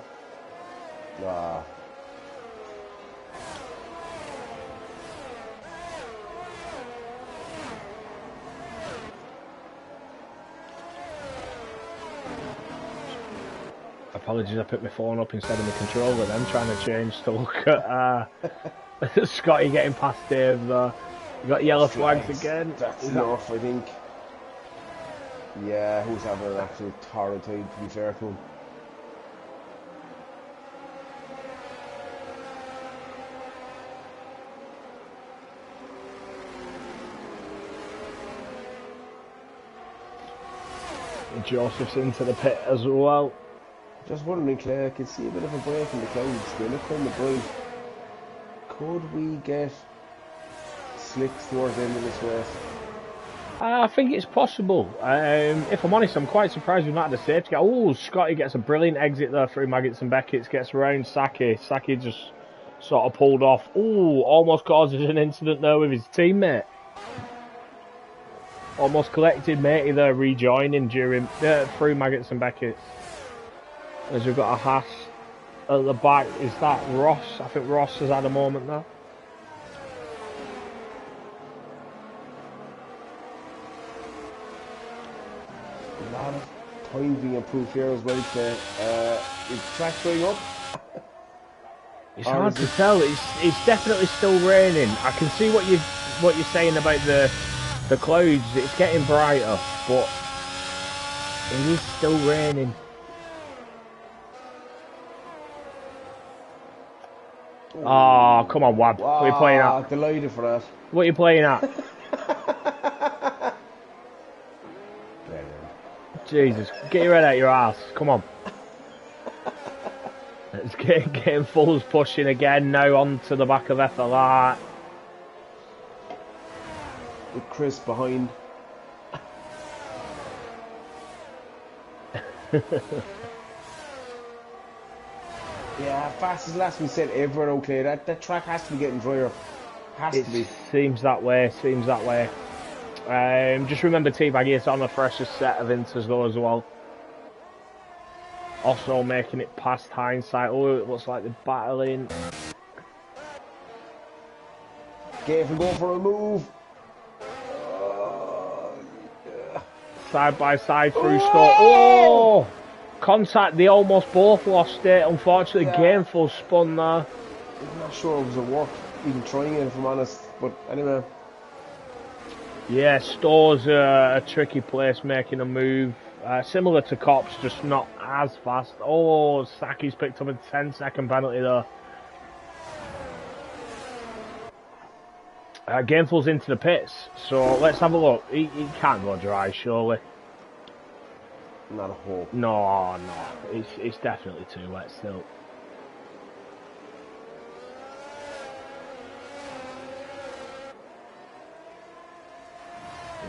Ah. Apologies, I put my phone up instead of my controller then, trying to change to look at Scotty getting past Dave there. You got yellow flags again. That's enough, I think. Yeah, who's having an absolute torrid time, to be fair to him. Joseph's into the pit as well. Just wondering, Claire, I can see a bit of a break in the clouds. They look kind of bright. Could we get slicks towards the end of this race? I think it's possible. If I'm honest, I'm quite surprised we've not had a safety car. Oh, Scotty gets a brilliant exit there through Maggots and Beckett's, gets around Saki. Saki just sort of pulled off. Oh, almost causes an incident there with his teammate. Almost collected matey there rejoining during through Maggots and Beckett's. As we've got a Haas at the back. Is that Ross? I think Ross has had a moment there. A lot of time being improved here as well. Is track going up? It's hard to tell. It's definitely still raining. I can see what you're saying about the clouds. It's getting brighter, but it is still raining. Oh, come on, Wab. What are you playing at? Delighted for that. What are you playing at? Jesus, get your head out your ass. Come on. It's getting Fulls pushing again now onto the back of FLR. With Chris behind. Yeah, fastest last we said ever, okay. That track has to be getting drier. Has to be. Seems that way, just remember T-Baggy is on the freshest set of inters though as well. Also making it past hindsight. Oh, it looks like they're battling. Careful, go for a move. Side by side through Stoke. Oh! Contact, they almost both lost it. Unfortunately, Gameful spun there. I'm not sure it was a work even trying it, if I'm honest. But anyway. Yeah, Store's a tricky place making a move. Similar to Cops, just not as fast. Oh, Saki's picked up a 10-second penalty there. Gameful's into the pits, so let's have a look. He can't go dry, surely. Not a hope. No, it's definitely too wet still.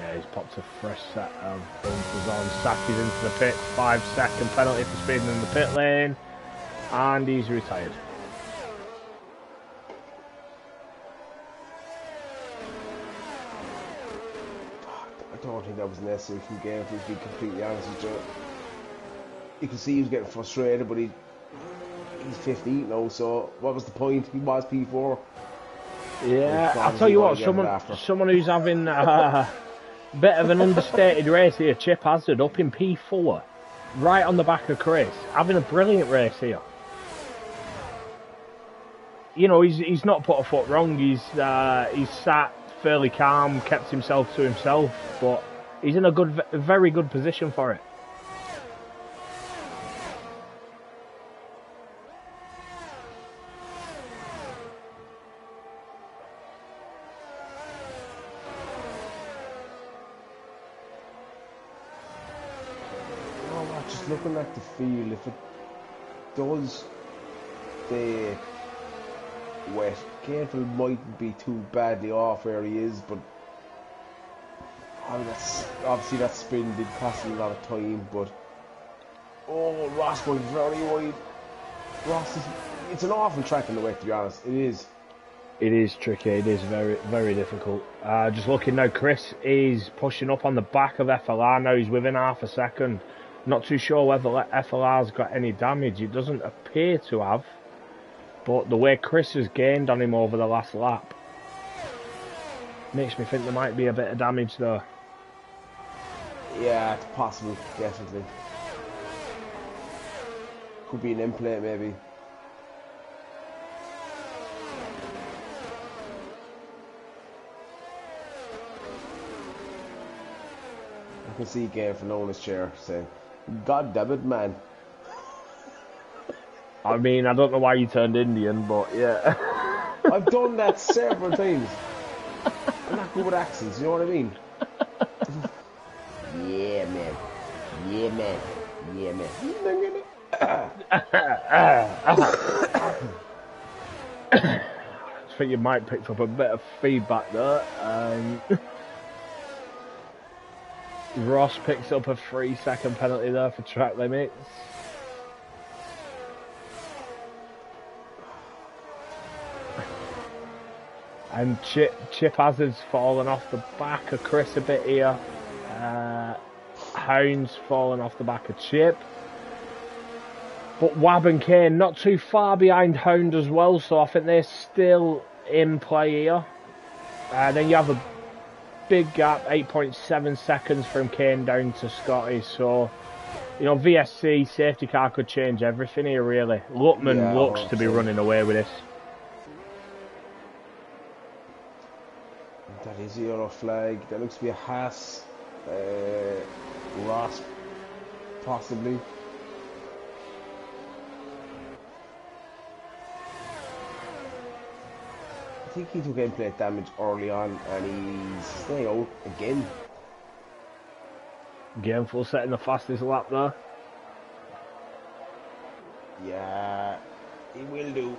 Yeah, he's popped a fresh set of bumpers on. Saki's into the pit. 5-second penalty for speeding in the pit lane, and he's retired. I don't think that was necessary from Gameful, to be completely honest with you. You can see he was getting frustrated, but he's 15 now, so what was the point? He was P4. Yeah, I'll tell you what, someone who's having a bit of an understated race here, Chip Hazard, up in P4, right on the back of Chris, having a brilliant race here. You know, he's not put a foot wrong, he's sat fairly calm, kept himself to himself, but he's in a very good position for it. Just looking at the field, if it does stay wet, Gameful mightn't be too badly off where he is, but obviously that spin did cost him a lot of time. But Ross going very wide. Ross it's an awful track in the wet, to be honest. It is. It is tricky. It is very, very difficult. Just looking now, Chris is pushing up on the back of FLR now. He's within half a second. Not too sure whether FLR's got any damage. It doesn't appear to have. But the way Chris has gained on him over the last lap makes me think there might be a bit of damage there. Yeah, it's possible, definitely. Could be an end plate, maybe. I can see Gameful on his chair saying, "God damn it, man." I mean, I don't know why you turned Indian, but yeah. I've done that several times. I'm not good with accents, you know what I mean? Yeah, man. Yeah, man. Yeah, man. I think you might pick up a bit of feedback there. Ross picks up a 3-second penalty there for track limits. And Chip Hazard's fallen off the back of Chris a bit here. Hound's fallen off the back of Chip. But Wab and Kane not too far behind Hound as well, so I think they're still in play here. Then you have a big gap, 8.7 seconds from Kane down to Scotty, so you know, VSC safety car could change everything here really. Lutman looks to be running away with this. That is a yellow flag. That looks to be a Haas. Ross, possibly. I think he took end plate damage early on and he's staying out again. Gameful setting the fastest lap there. Yeah, he will do.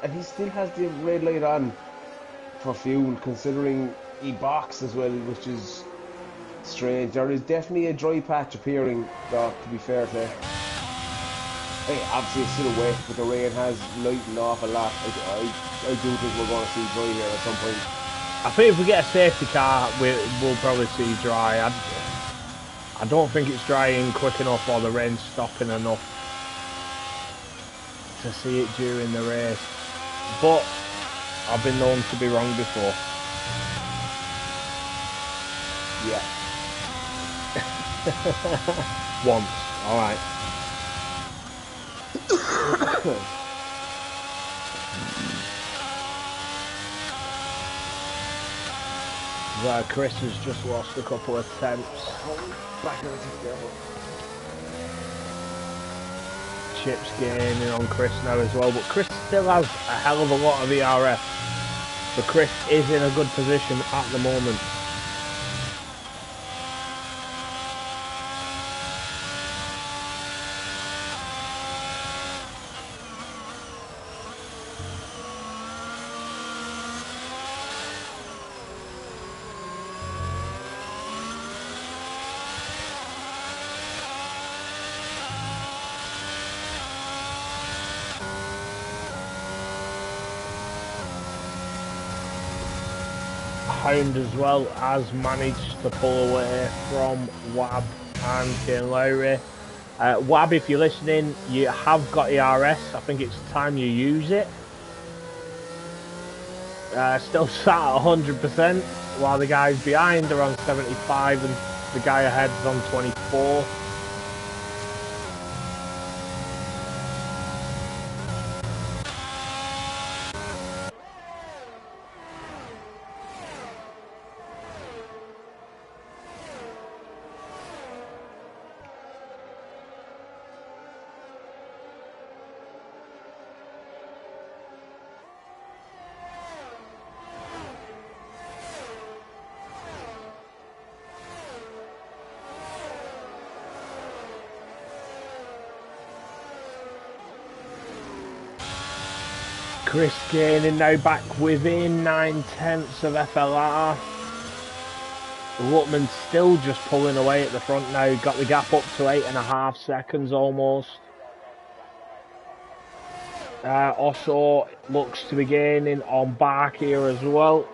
And he still has the red light on for fuel, considering he boxed as well, which is strange. There is definitely a dry patch appearing, though, to be fair to. Hey, obviously it's still wet, but the rain has lightened off a lot. I do think we're going to see dry here at some point. I think if we get a safety car, we'll probably see dry. I don't think it's drying quick enough or the rain's stopping enough to see it during the race. But I've been known to be wrong before. Yeah. Once. Alright. Chris has just lost a couple of attempts. Chip's gaining on Chris now as well, but Chris still has a hell of a lot of ERS. So Chris is in a good position at the moment. Hound as well has managed to pull away from Wab and Kane Lowry. Wab, if you're listening, you have got ERS. I think it's time you use it. Still sat at 100%, while the guys behind are on 75 and the guy ahead's on 24. Chris gaining now back within 9/10 of FLR. Lutman still just pulling away at the front now, got the gap up to 8.5 seconds almost. Also looks to be gaining on back here as well.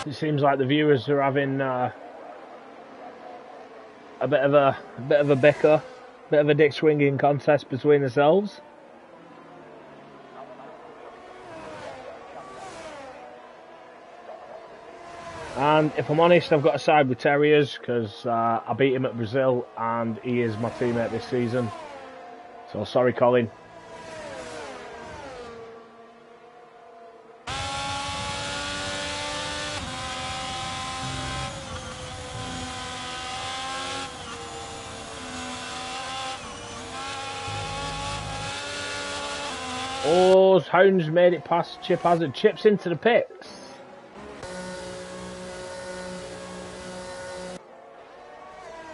It seems like the viewers are having a bit of a bicker, bit of a dick swinging contest between themselves. And if I'm honest, I've got to side with Terriers because I beat him at Brazil and he is my teammate this season. So sorry, Colin. Oh, Hounds made it past Chip Hazard. Chip's into the pits.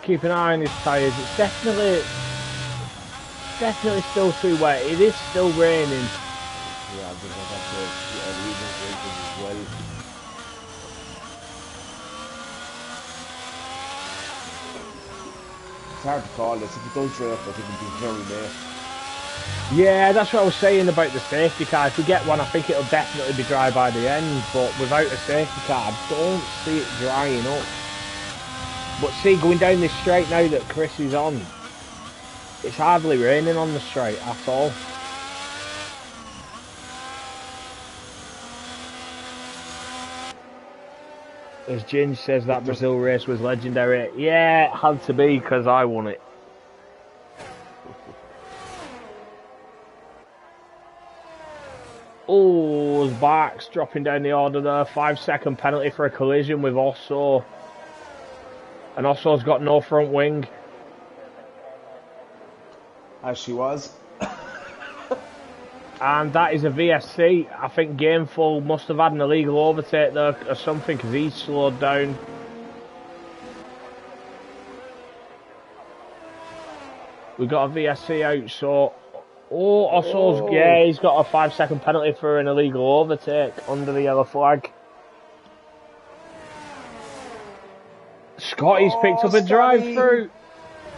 Keep an eye on his tyres. It's definitely still too wet. It is still raining. Yeah, I think that's as well. It's hard to call this. If it does rain up, I think it'll be very late. Yeah, that's what I was saying about the safety car. If we get one, I think it'll definitely be dry by the end. But without a safety car, I don't see it drying up. But see, going down this straight now that Chris is on, it's hardly raining on the straight at all. As Ginge says, that Brazil race was legendary. Yeah, it had to be because I won it. Oh, Barks dropping down the order there. 5-second penalty for a collision with Osso. And Osso's got no front wing. As she was. And that is a VSC. I think Gameful must have had an illegal overtake there or something because he's slowed down. We got a VSC out, so... Oh, Osso's... Yeah, he's got a 5-second penalty for an illegal overtake under the yellow flag. Scotty's picked up a drive-through.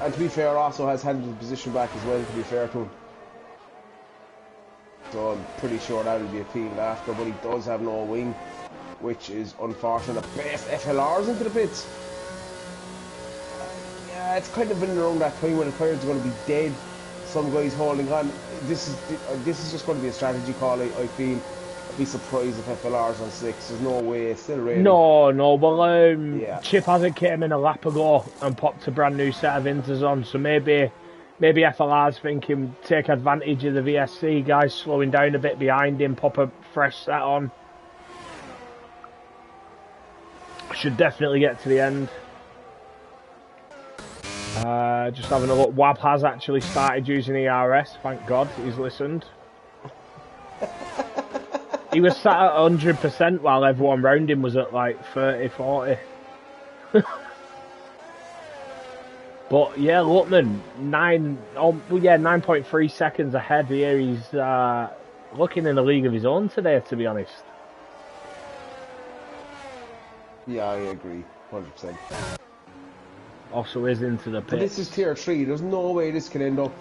And to be fair, Osso has handed the position back as well, to be fair to him. So I'm pretty sure that'll be appealed after, but he does have no wing, which is unfortunate. Best FLRs into the pits. Yeah, it's kind of been around that time when the tyres are going to be dead. Some guys holding on. This is just going to be a strategy call, I feel. I'd be surprised if FLR's on 6. There's no way. It's still raining. No, well, yeah. Chip Hazard came in a lap ago and popped a brand new set of Inters on, so maybe FLR's thinking take advantage of the VSC guys slowing down a bit behind him, pop a fresh set on. Should definitely get to the end. Just having a look. Wab has actually started using ERS, thank God, he's listened. He was sat at 100% while everyone round him was at like 30, 40. But yeah, Lutman, 9.3 seconds ahead here. He's looking in a league of his own today, to be honest. Yeah, I agree, 100%. Also is into the pit. But this is tier 3. There's no way this can end up,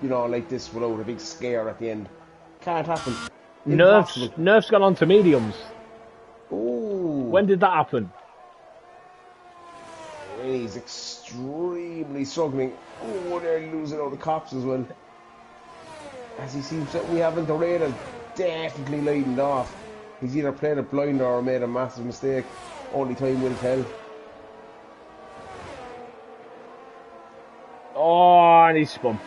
like this without a big scare at the end. Can't happen. Nerf's gone on to mediums. Ooh. When did that happen? He's extremely struggling. Oh, they're losing all the cops as well. As he seems that we haven't, the radar definitely lightened off. He's either played it blind or made a massive mistake. Only time will tell. Oh, and he's spun.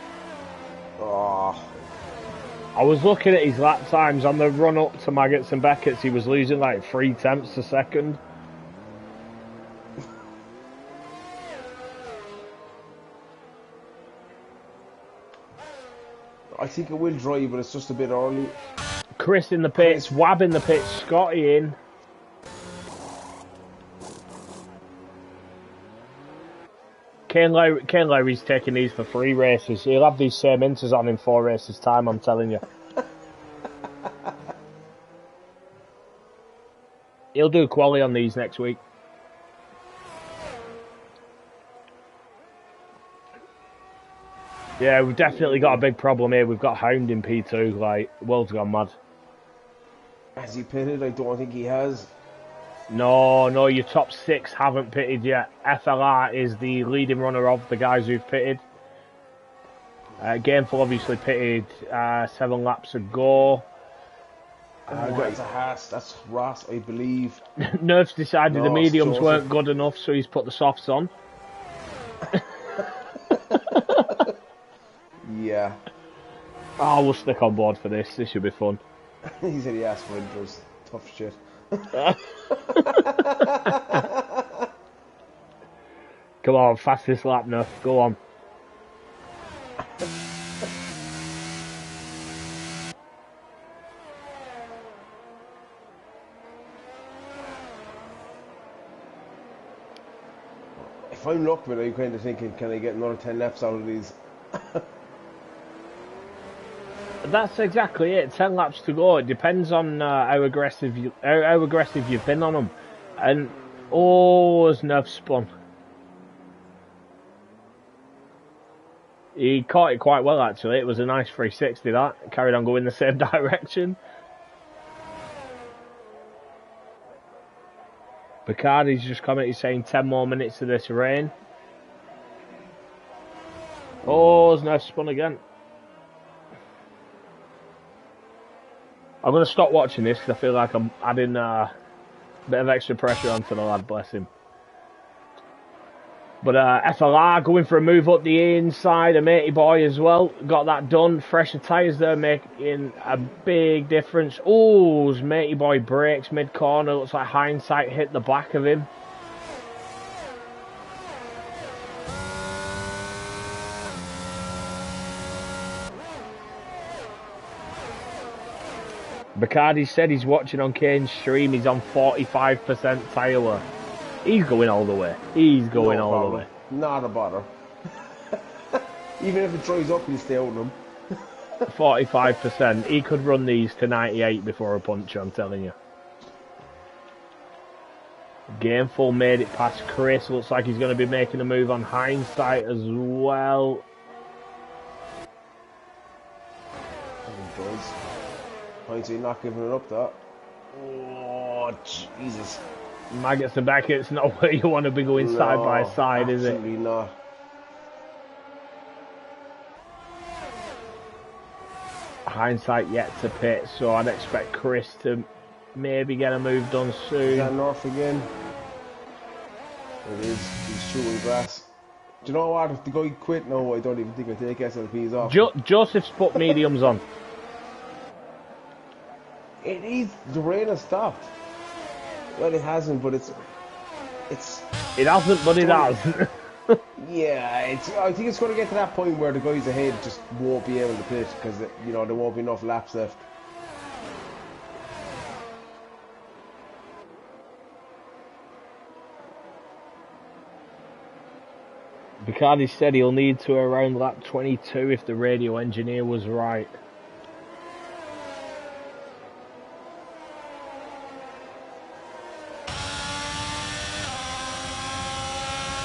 Oh. I was looking at his lap times on the run up to Maggots and Beckett's. He was losing like 0.3 a second. I think it will dry, but it's just a bit early. Chris in the pits, Wab in the pits, Scotty in. Kane Lowry's taking these for 3 races. He'll have these same Inters on in 4 races time, I'm telling you. He'll do quali on these next week. Yeah, we've definitely got a big problem here. We've got Hound in P2, like, world's gone mad. Has he pitted? I don't think he has. No, your top 6 haven't pitted yet. FLR is the leading runner of the guys who've pitted. Gameful obviously pitted 7 laps ago. That's a Haas, that's Ross, I believe. Nerf's decided No, the mediums Joseph. weren't good enough, so he's put the softs on. Yeah. Oh, we'll stick on board for this. This should be fun. He said he asked for intros. Tough shit. Come on, fastest lap, Nerf. Go on. If I'm lucky, I'm kind of thinking, can I get another 10 laps out of these? That's exactly it. 10 laps to go. It depends on how aggressive you've been on them. And has Nerf spun. He caught it quite well actually. It was a nice 360 that. Carried on going the same direction. Bacardi's just commented saying 10 more minutes of this rain. Has Nerf spun again. I'm going to stop watching this because I feel like I'm adding a bit of extra pressure onto the lad, bless him. But FLR going for a move up the inside, a matey boy as well. Got that done. Fresher tyres there making a big difference. His matey boy brakes mid-corner. Looks like hindsight hit the back of him. Bacardi said he's watching on Kane's stream. He's on 45% tyre wear. He's going all the way. He's going all the way. Not a bother. Even if it dries up, he'll stay out of them. 45%. He could run these to 98 before a punch, I'm telling you. Gameful made it past Chris. Looks like he's going to be making a move on hindsight as well. He does. Hindsight not giving it up, that. Oh, Jesus. Maggots and Beckett's not where you want to be going side by side, is it? Absolutely not. Hindsight yet to pit, so I'd expect Chris to maybe get a move done soon. Is that North again? It is. He's chewing grass. Do you know what? If the guy quit, no, I don't even think I take SLPs off. Joseph's put mediums on. It is. The rain has stopped. Well, it hasn't, but it's. It hasn't, but it has. Yeah, I think it's going to get to that point where the guys ahead just won't be able to pit because there won't be enough laps left. Bacardi said he'll need to around lap 22 if the radio engineer was right.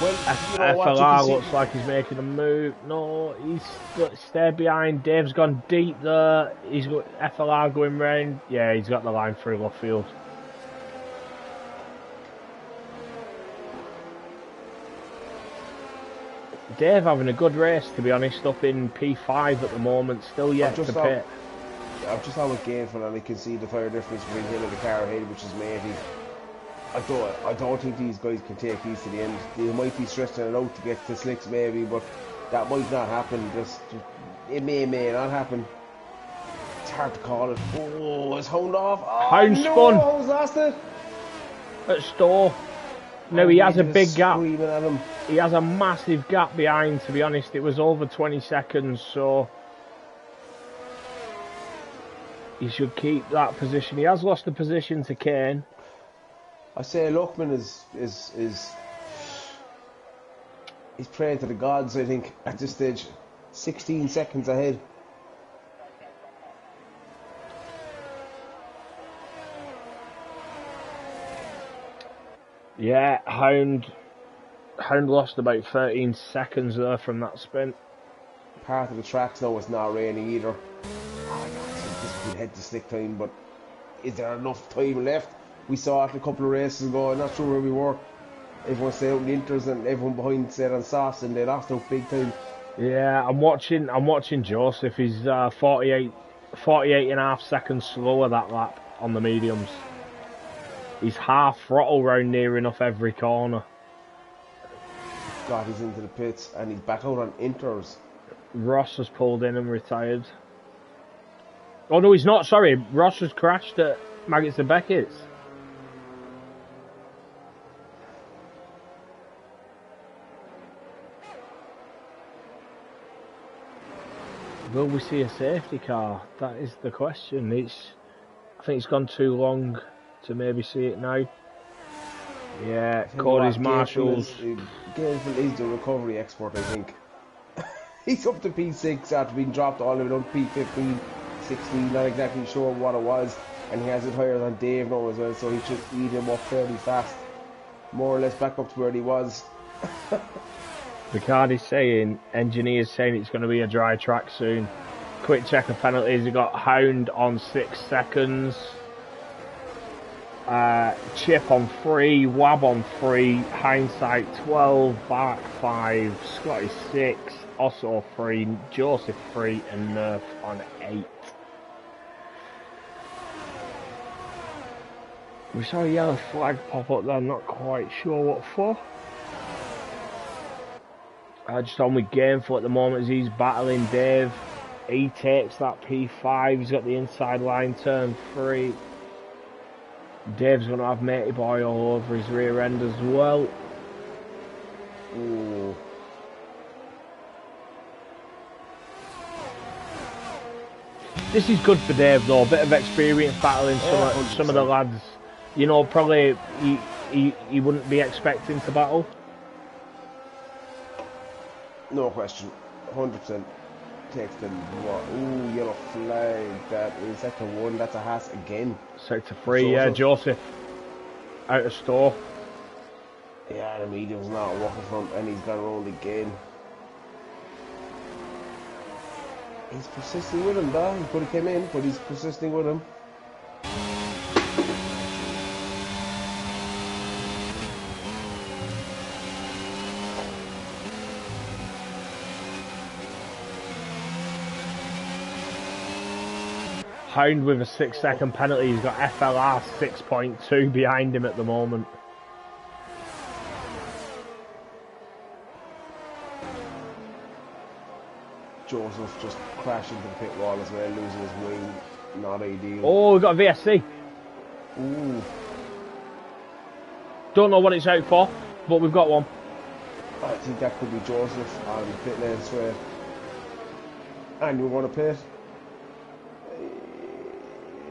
Well, FLR looks like he's making a move. No, he's stayed behind. Dave's gone deep there. He's got FLR going round. Yeah, he's got the line through left field. Dave having a good race, to be honest, up in P5 at the moment. Still yet to pit. I've just had a Gameful and I can see the fire difference between him and the car ahead, which is matey. I don't think these guys can take these to the end. They might be stressing it out to get to slicks maybe, but that might not happen. It may not happen. It's hard to call it. Oh, it's hound off. Oh, Hound spun. Hound's lost it. At Stowe. No, he has a big gap. At him. He has a massive gap behind, to be honest. It was over 20 seconds, so he should keep that position. He has lost the position to Kane. I say Luckman he's praying to the gods, I think, at this stage. 16 seconds ahead. Yeah, Hound lost about 13 seconds there from that sprint. Part of the tracks now it's not raining either. Oh, God, this could head to slick time, but is there enough time left? we saw it a couple of races ago. I'm not sure where we were. Everyone stayed out in the inters and everyone behind stayed on softs, and they lost out big time. Yeah, I'm watching Joseph. He's 48 and a half seconds slower that lap on the mediums. He's half throttle round near enough every corner. God, he's into the pits and he's back out on inters. Ross has pulled in and retired. Oh no, he's not. Sorry, Ross has crashed at Maggots and Beckett's. Will we see a safety car? That is the question. I think it's gone too long to maybe see it now. Yeah, Cody's Marshalls. Gainful is the recovery expert, I think. He's up to P6 after being dropped all the way down to P15, 16, not exactly sure what it was. And he has it higher than Dave now as well, so he should eat him up fairly fast. More or less back up to where he was. Ricciardi's saying, engineers saying it's going to be a dry track soon. Quick check of penalties. He got Hound on 6 seconds. Chip on 3, Wab on 3, Hindsight 12, Bart 5, Scotty 6, Osso 3, Joseph 3, and Nerf on 8. We saw a yellow flag pop up there, I'm not quite sure what for. Just on with Gainful at the moment as he's battling Dave. He takes that P5, he's got the inside line, turn 3. Dave's going to have Matey Boy all over his rear end as well. Ooh. This is good for Dave though, a bit of experience battling some of the lads. You know, probably he wouldn't be expecting to battle. No question, 100%. Takes the what? Ooh, yellow flag. That is sector 1. That's a Haas again. Sector 3, yeah, Joseph out of store. Yeah, the medium's not working for him, and he's gone around again. He's persisting with him, though. He could have came in, but he's persisting with him. Hound with a 6-second penalty. He's got FLR 6.2 behind him at the moment. Joseph just crashed into the pit wall as well, losing his wing. Not ideal. Oh, we've got a VSC. Ooh. Don't know what it's out for, but we've got one. I think that could be Joseph on pit lane swear. And we're going to pit.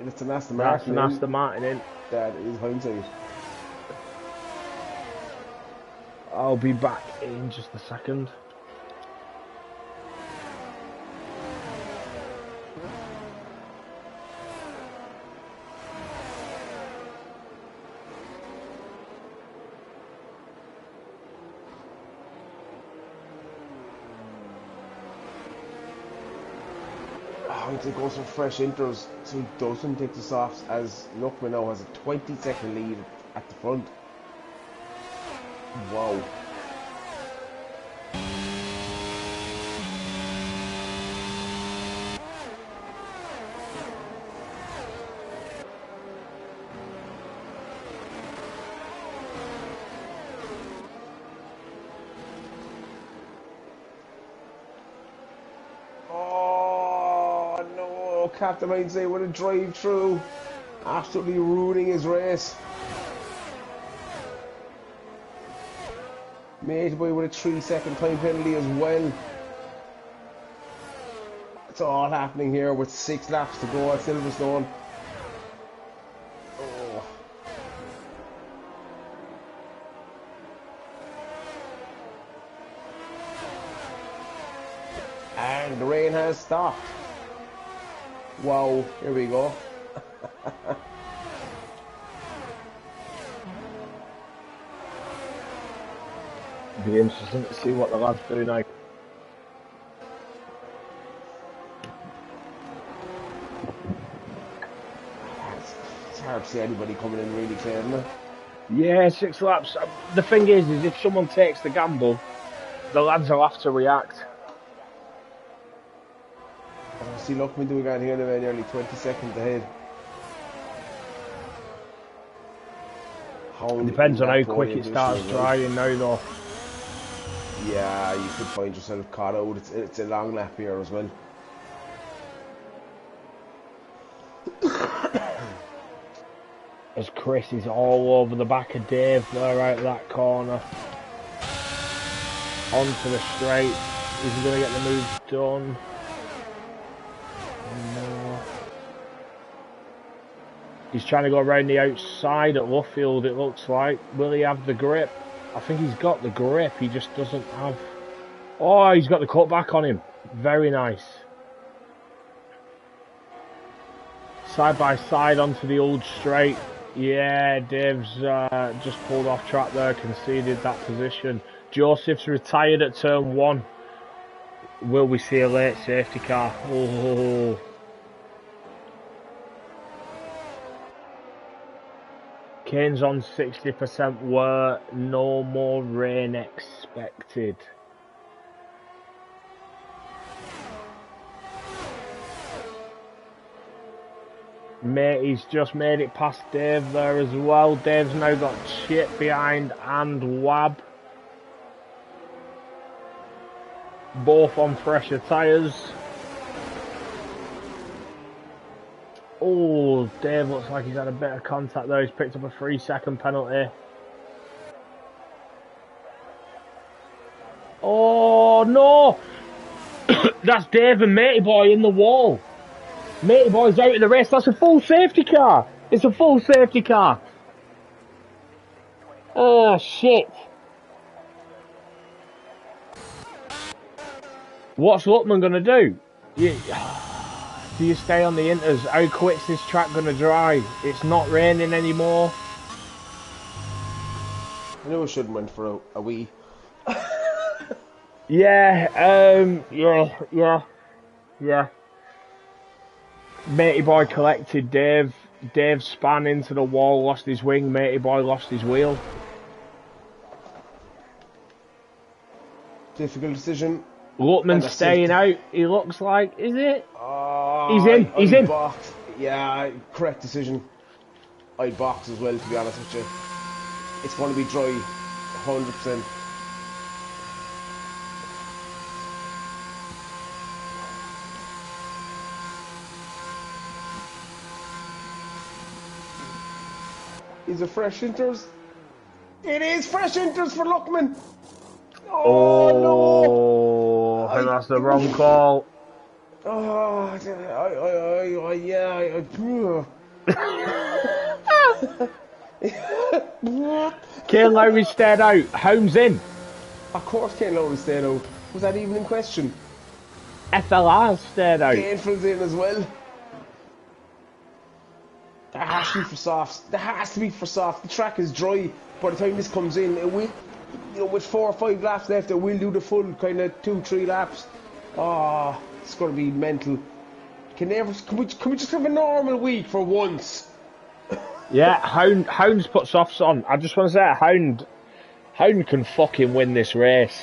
It's an Aston Martin. That's an Aston Martin in. That is hindsight. I'll be back in just a second. I think he goes for fresh inters so he doesn't take the softs, as Luckman now has a 20-second lead at the front. Wow. Captain Hindsight with a drive through, absolutely ruining his race. Made by with a 3-second time penalty as well. It's all happening here with 6 laps to go at Silverstone. Oh. And the rain has stopped. Wow, here we go. Be interesting to see what the lads do now. It's hard to see anybody coming in really clear, isn't it? Yeah, 6 laps. The thing is if someone takes the gamble, the lads will have to react. I see Luckman doing that here anyway, nearly 20 seconds ahead. Depends on how quick it starts drying now, though. Yeah, you could find yourself caught out. It's a long lap here as well. As Chris is all over the back of Dave there out of that corner. Onto the straight. Is he going to get the move done? No. He's trying to go around the outside at Luffield, it looks like. Will he have the grip? I think he's got the grip, he just doesn't have... Oh, he's got the cutback on him. Very nice. Side by side onto the old straight. Yeah, Dave's just pulled off track there, conceded that position. Joseph's retired at turn 1. Will we see a late safety car? Oh. Kane's on 60% were no more rain expected. Mate, he's just made it past Dave there as well. Dave's now got Chip behind and Wab. Both on fresher tyres. Oh, Dave looks like he's had a bit of contact there. He's picked up a 3-second penalty. Oh, no! That's Dave and Matey Boy in the wall. Matey Boy's out of the race. That's a full safety car. It's a full safety car. Oh, shit. What's Luckman going to do? Do you stay on the inters? How quick's this track going to dry? It's not raining anymore. I knew I should have went for a wee. Yeah. Matey Boy collected Dave. Dave span into the wall, lost his wing. Matey Boy lost his wheel. Difficult decision. Luckman's staying out, he looks like, is it? He's in. Boxed. Yeah, correct decision. I'd box as well, to be honest with you. It's going to be dry, 100%. Is it fresh inters? It is fresh inters for Luckman. Oh no! That's the wrong call. Oh, yeah. Kane Lowry stayed out. Holmes in. Of course Kane Lowry stayed out. Was that even in question? FLR stayed out. Gainful's in as well. There has to be for softs. The track is dry. By the time this comes in, it will, with 4 or 5 laps left, it will do the full kind of 2-3 laps. Oh, it's going to be mental. Can we just have a normal week for once? Yeah, Hound's put softs on. I just want to say, Hound can fucking win this race.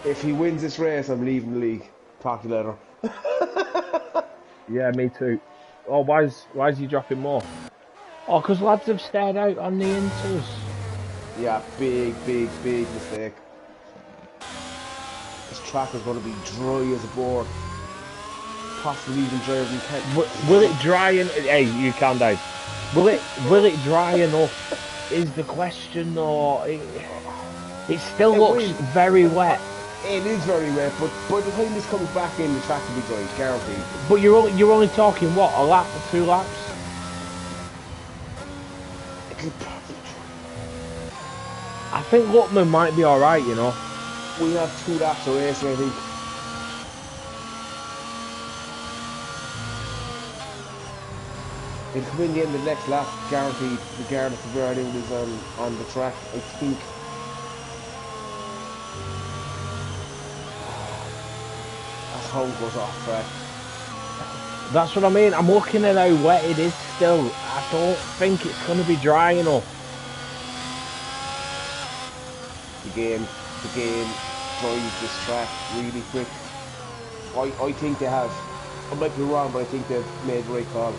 If he wins this race, I'm leaving the league. Talk to you later. Yeah, me too. Oh, why is he dropping more? Oh, because lads have stayed out on the inters. Yeah, big mistake. This track is going to be dry as a board. Possibly even drier than Kent. Will it dry and... Hey, you calm down. Will it dry enough is the question, or... It still looks very wet. It is very wet, but by the time this comes back in, the track will be dry, guaranteed. But you're only talking, what, a lap or 2 laps? I think Luckman might be alright, you know. We have 2 laps of racing, I think. It'll come in the end of the next lap, guaranteed, regardless of where anyone is on the track, I think. As home goes off track. That's what I mean. I'm looking at how wet it is still. I don't think it's going to be dry enough. The game drives this track really quick. I think they have. I might be wrong, but I think they've made the right call.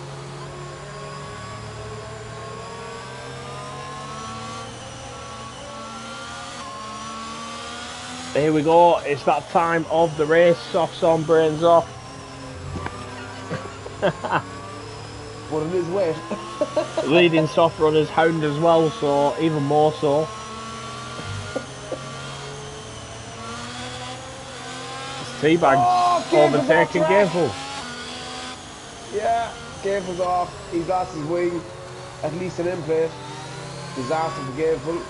Here we go. It's that time of the race. Softs on, brains off. But it is wet. Leading soft runners, Hound as well, so even more so. Teabag's overtaking Gameful. Yeah, Gameful's off. He's lost his wing. At least an end plate. Disaster for Gameful.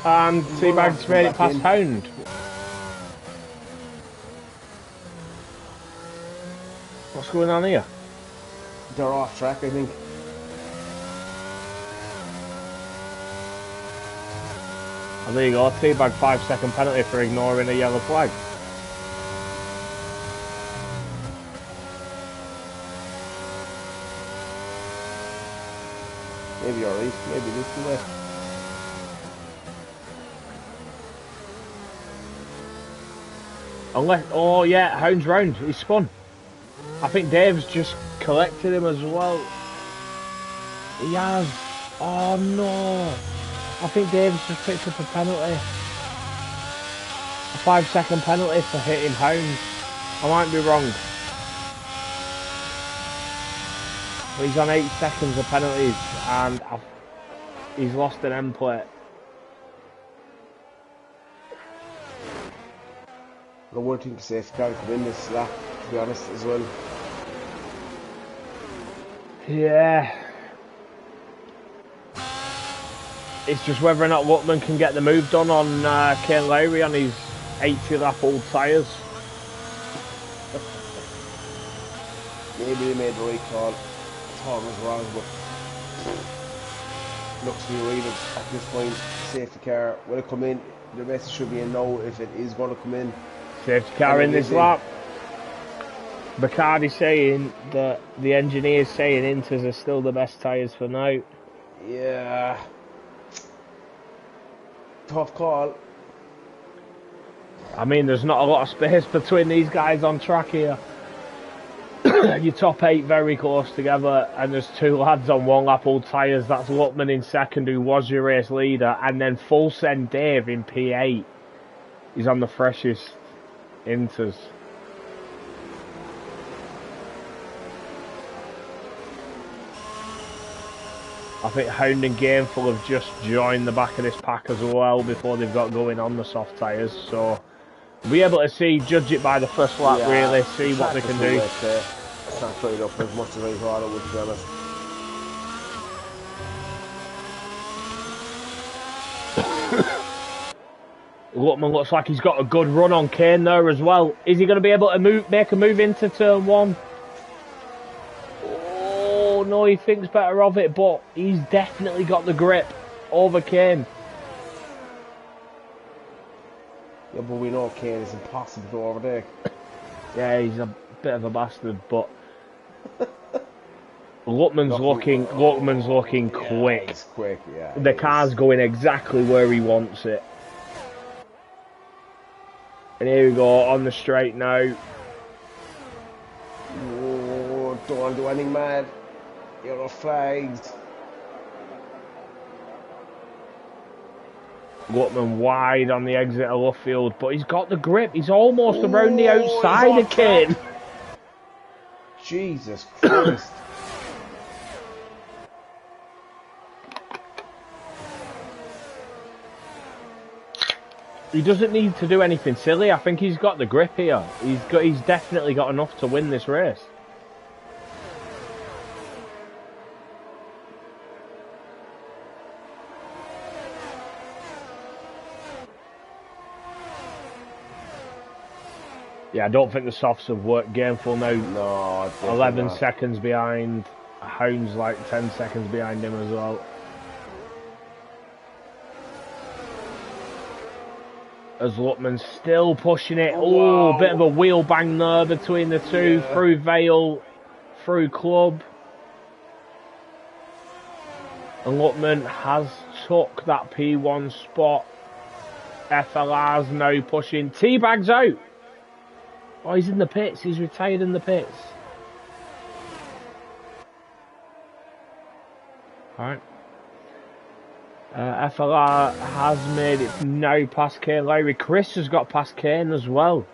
And Teabag's made it past Hound. What's going on here? They're off track, I think. And there you go, Teabag 5-second penalty for ignoring a yellow flag. Maybe you're right, maybe this is it. Unless, oh yeah, Hound's round, he's spun. I think Dave's just collected him as well. He has. Oh no. I think Dave's just picked up a penalty. A 5-second penalty for hitting Hound. I might be wrong. But he's on 8 seconds of penalties and he's lost an end plate. I won't think safety car come in this lap, to be honest, as well. Yeah. It's just whether or not Lutman can get the move done on Kane Lowry on his 80 lap old tyres. Maybe they made the right call. Tom was wrong, but looks to be right at this point. Safety car will it come in? The message should be a no if it is going to come in. Safety car in this lap. Bacardi saying that the engineer's saying Inters are still the best tyres for now. Yeah. Tough call. I mean, there's not a lot of space between these guys on track here. Your top 8 very close together, and there's 2 lads on 1 lap old tyres. That's Lutman in second, who was your race leader, and then Full Send Dave in P8. He's on the freshest Inters. I think Hound and Gameful have just joined the back of this pack as well before they've got going on the soft tyres, so we'll be able to see, judge it by the first lap, yeah, really, see what they can do. It's not played up as much as I thought it would, to be honest. Lutman looks like he's got a good run on Kane there as well. Is he going to be able to make a move into turn 1? Oh no, he thinks better of it, but he's definitely got the grip over Kane. Yeah, but we know Kane is impossible to overtake. Yeah, he's a bit of a bastard, but Lutman's looking quick. He's quick, yeah. The car's going exactly where he wants it. And here we go, on the straight now. Oh, don't want to do anything mad. Yellow flags. Lutman wide on the exit of Luffield, but he's got the grip. He's almost around the outside of Kane. Jesus Christ. He doesn't need to do anything silly. I think he's got the grip here. He's definitely got enough to win this race. Yeah, I don't think the softs have worked. Gameful now. No, 11 seconds behind. Hound's like 10 seconds behind him as well. As Lutman's still pushing it. Oh, wow. Bit of a wheel bang there between the two. Yeah. Through Vale, through Club. And Lutman has took that P1 spot. FLR's now pushing. Teabag's out. Oh, he's in the pits. He's retired in the pits. Alright. FLR has made it now past Kane Lowry. Chris has got past Kane as well.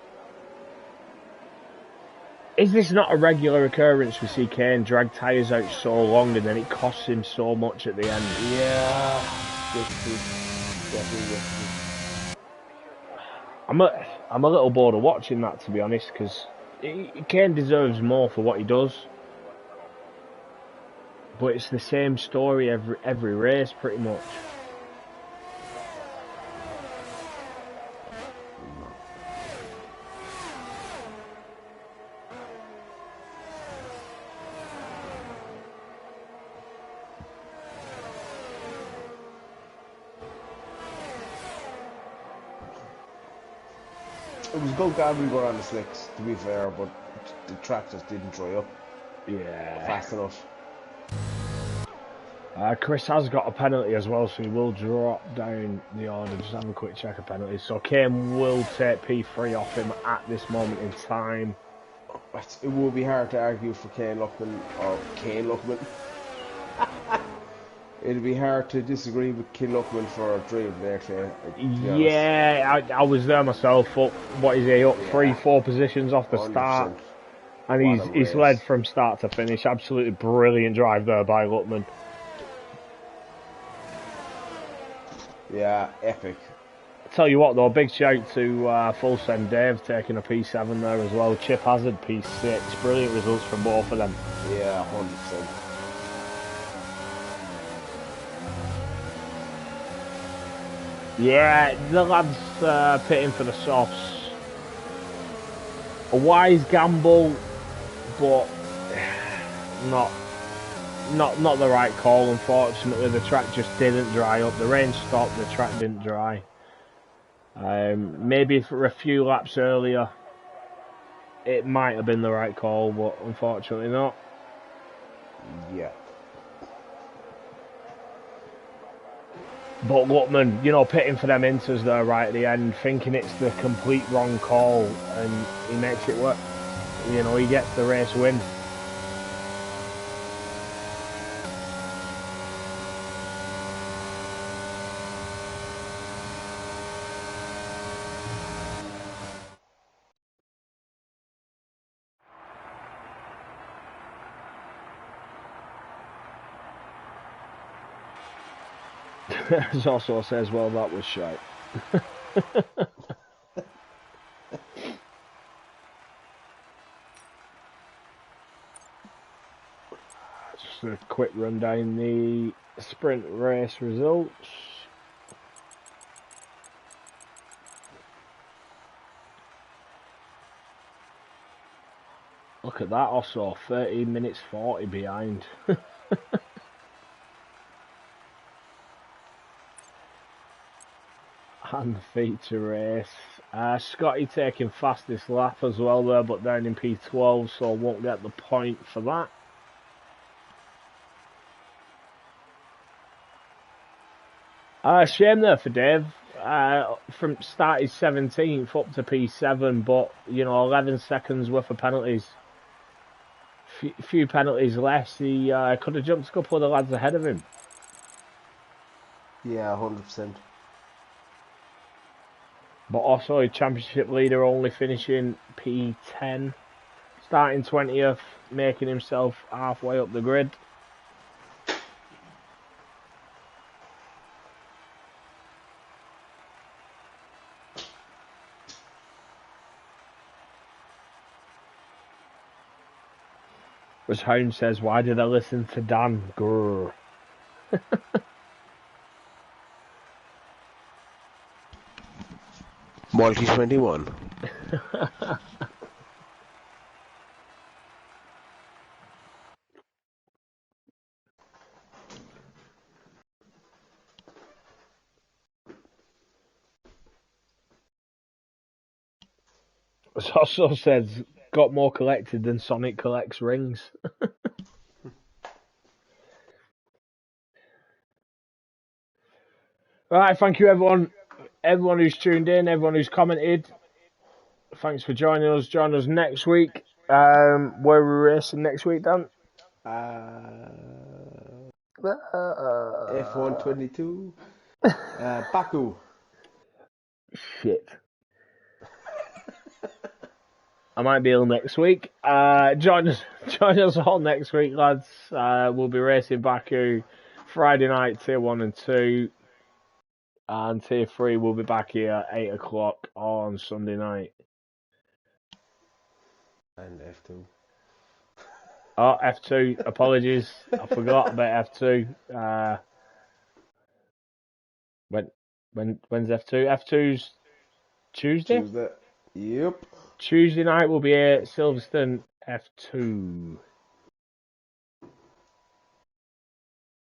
Is this not a regular occurrence? We see Kane drag tyres out so long and then it costs him so much at the end. Yeah. Definitely. I'm a little bored of watching that, to be honest, because Kane deserves more for what he does. But it's the same story every race, pretty much. It was good Gavin going on the slicks, to be fair, but the track just didn't dry up. Yeah. Fast enough. Chris has got a penalty as well, so he will drop down the order. Just have a quick check of penalties. So Kane will take P3 off him at this moment in time. It would be hard to argue for Kane Luckman, or Kane Luckman. It'd be hard to disagree with Kane Luckman for a dream, actually. Yeah, I was there myself. Up, what is he, up 3-4 positions off the 100%. start. And he's led from start to finish. Absolutely brilliant drive there by Luckman. Yeah, epic. Tell you what though, big shout to Full Send Dave taking a P7 there as well. Chip Hazard P6. Brilliant results from both of them. Yeah, 100%. Yeah, the lads pitting for the softs. A wise gamble, but not the right call. Unfortunately, the track just didn't dry up. The rain stopped, the track didn't dry. Maybe for a few laps earlier, it might have been the right call, but unfortunately not. Yeah. But Luckman, pitting for them inters there right at the end, thinking it's the complete wrong call, and he makes it work. He gets the race win. Zosso says, well, that was shite. Just a quick run down the sprint race results. Look at that, also 13 minutes 40 behind. And the feature race. Scotty taking fastest lap as well there, but down in P12, so won't get the point for that. Shame there for Dave. From started 17th up to P7, but 11 seconds worth of penalties. Few penalties less. He could have jumped a couple of the lads ahead of him. Yeah, 100%. But also a championship leader, only finishing P10, starting 20th, making himself halfway up the grid. As Hound says, why did I listen to Dan? Grrr. Multi 21. Also says, got more collected than Sonic collects rings. Right, thank you everyone who's tuned in, everyone who's commented. Thanks for joining us. Join us next week. Where we're racing next week, Dan? F122. Baku. Shit. I might be ill next week. Join us all next week, lads. We'll be racing Baku Friday night, tier 1 and 2. And tier 3 will be back here at 8 o'clock on Sunday night. And F2. Oh, F2. Apologies. I forgot about F2. When's F2? F2's Tuesday? Yep. Tuesday night will be at Silverstone F2.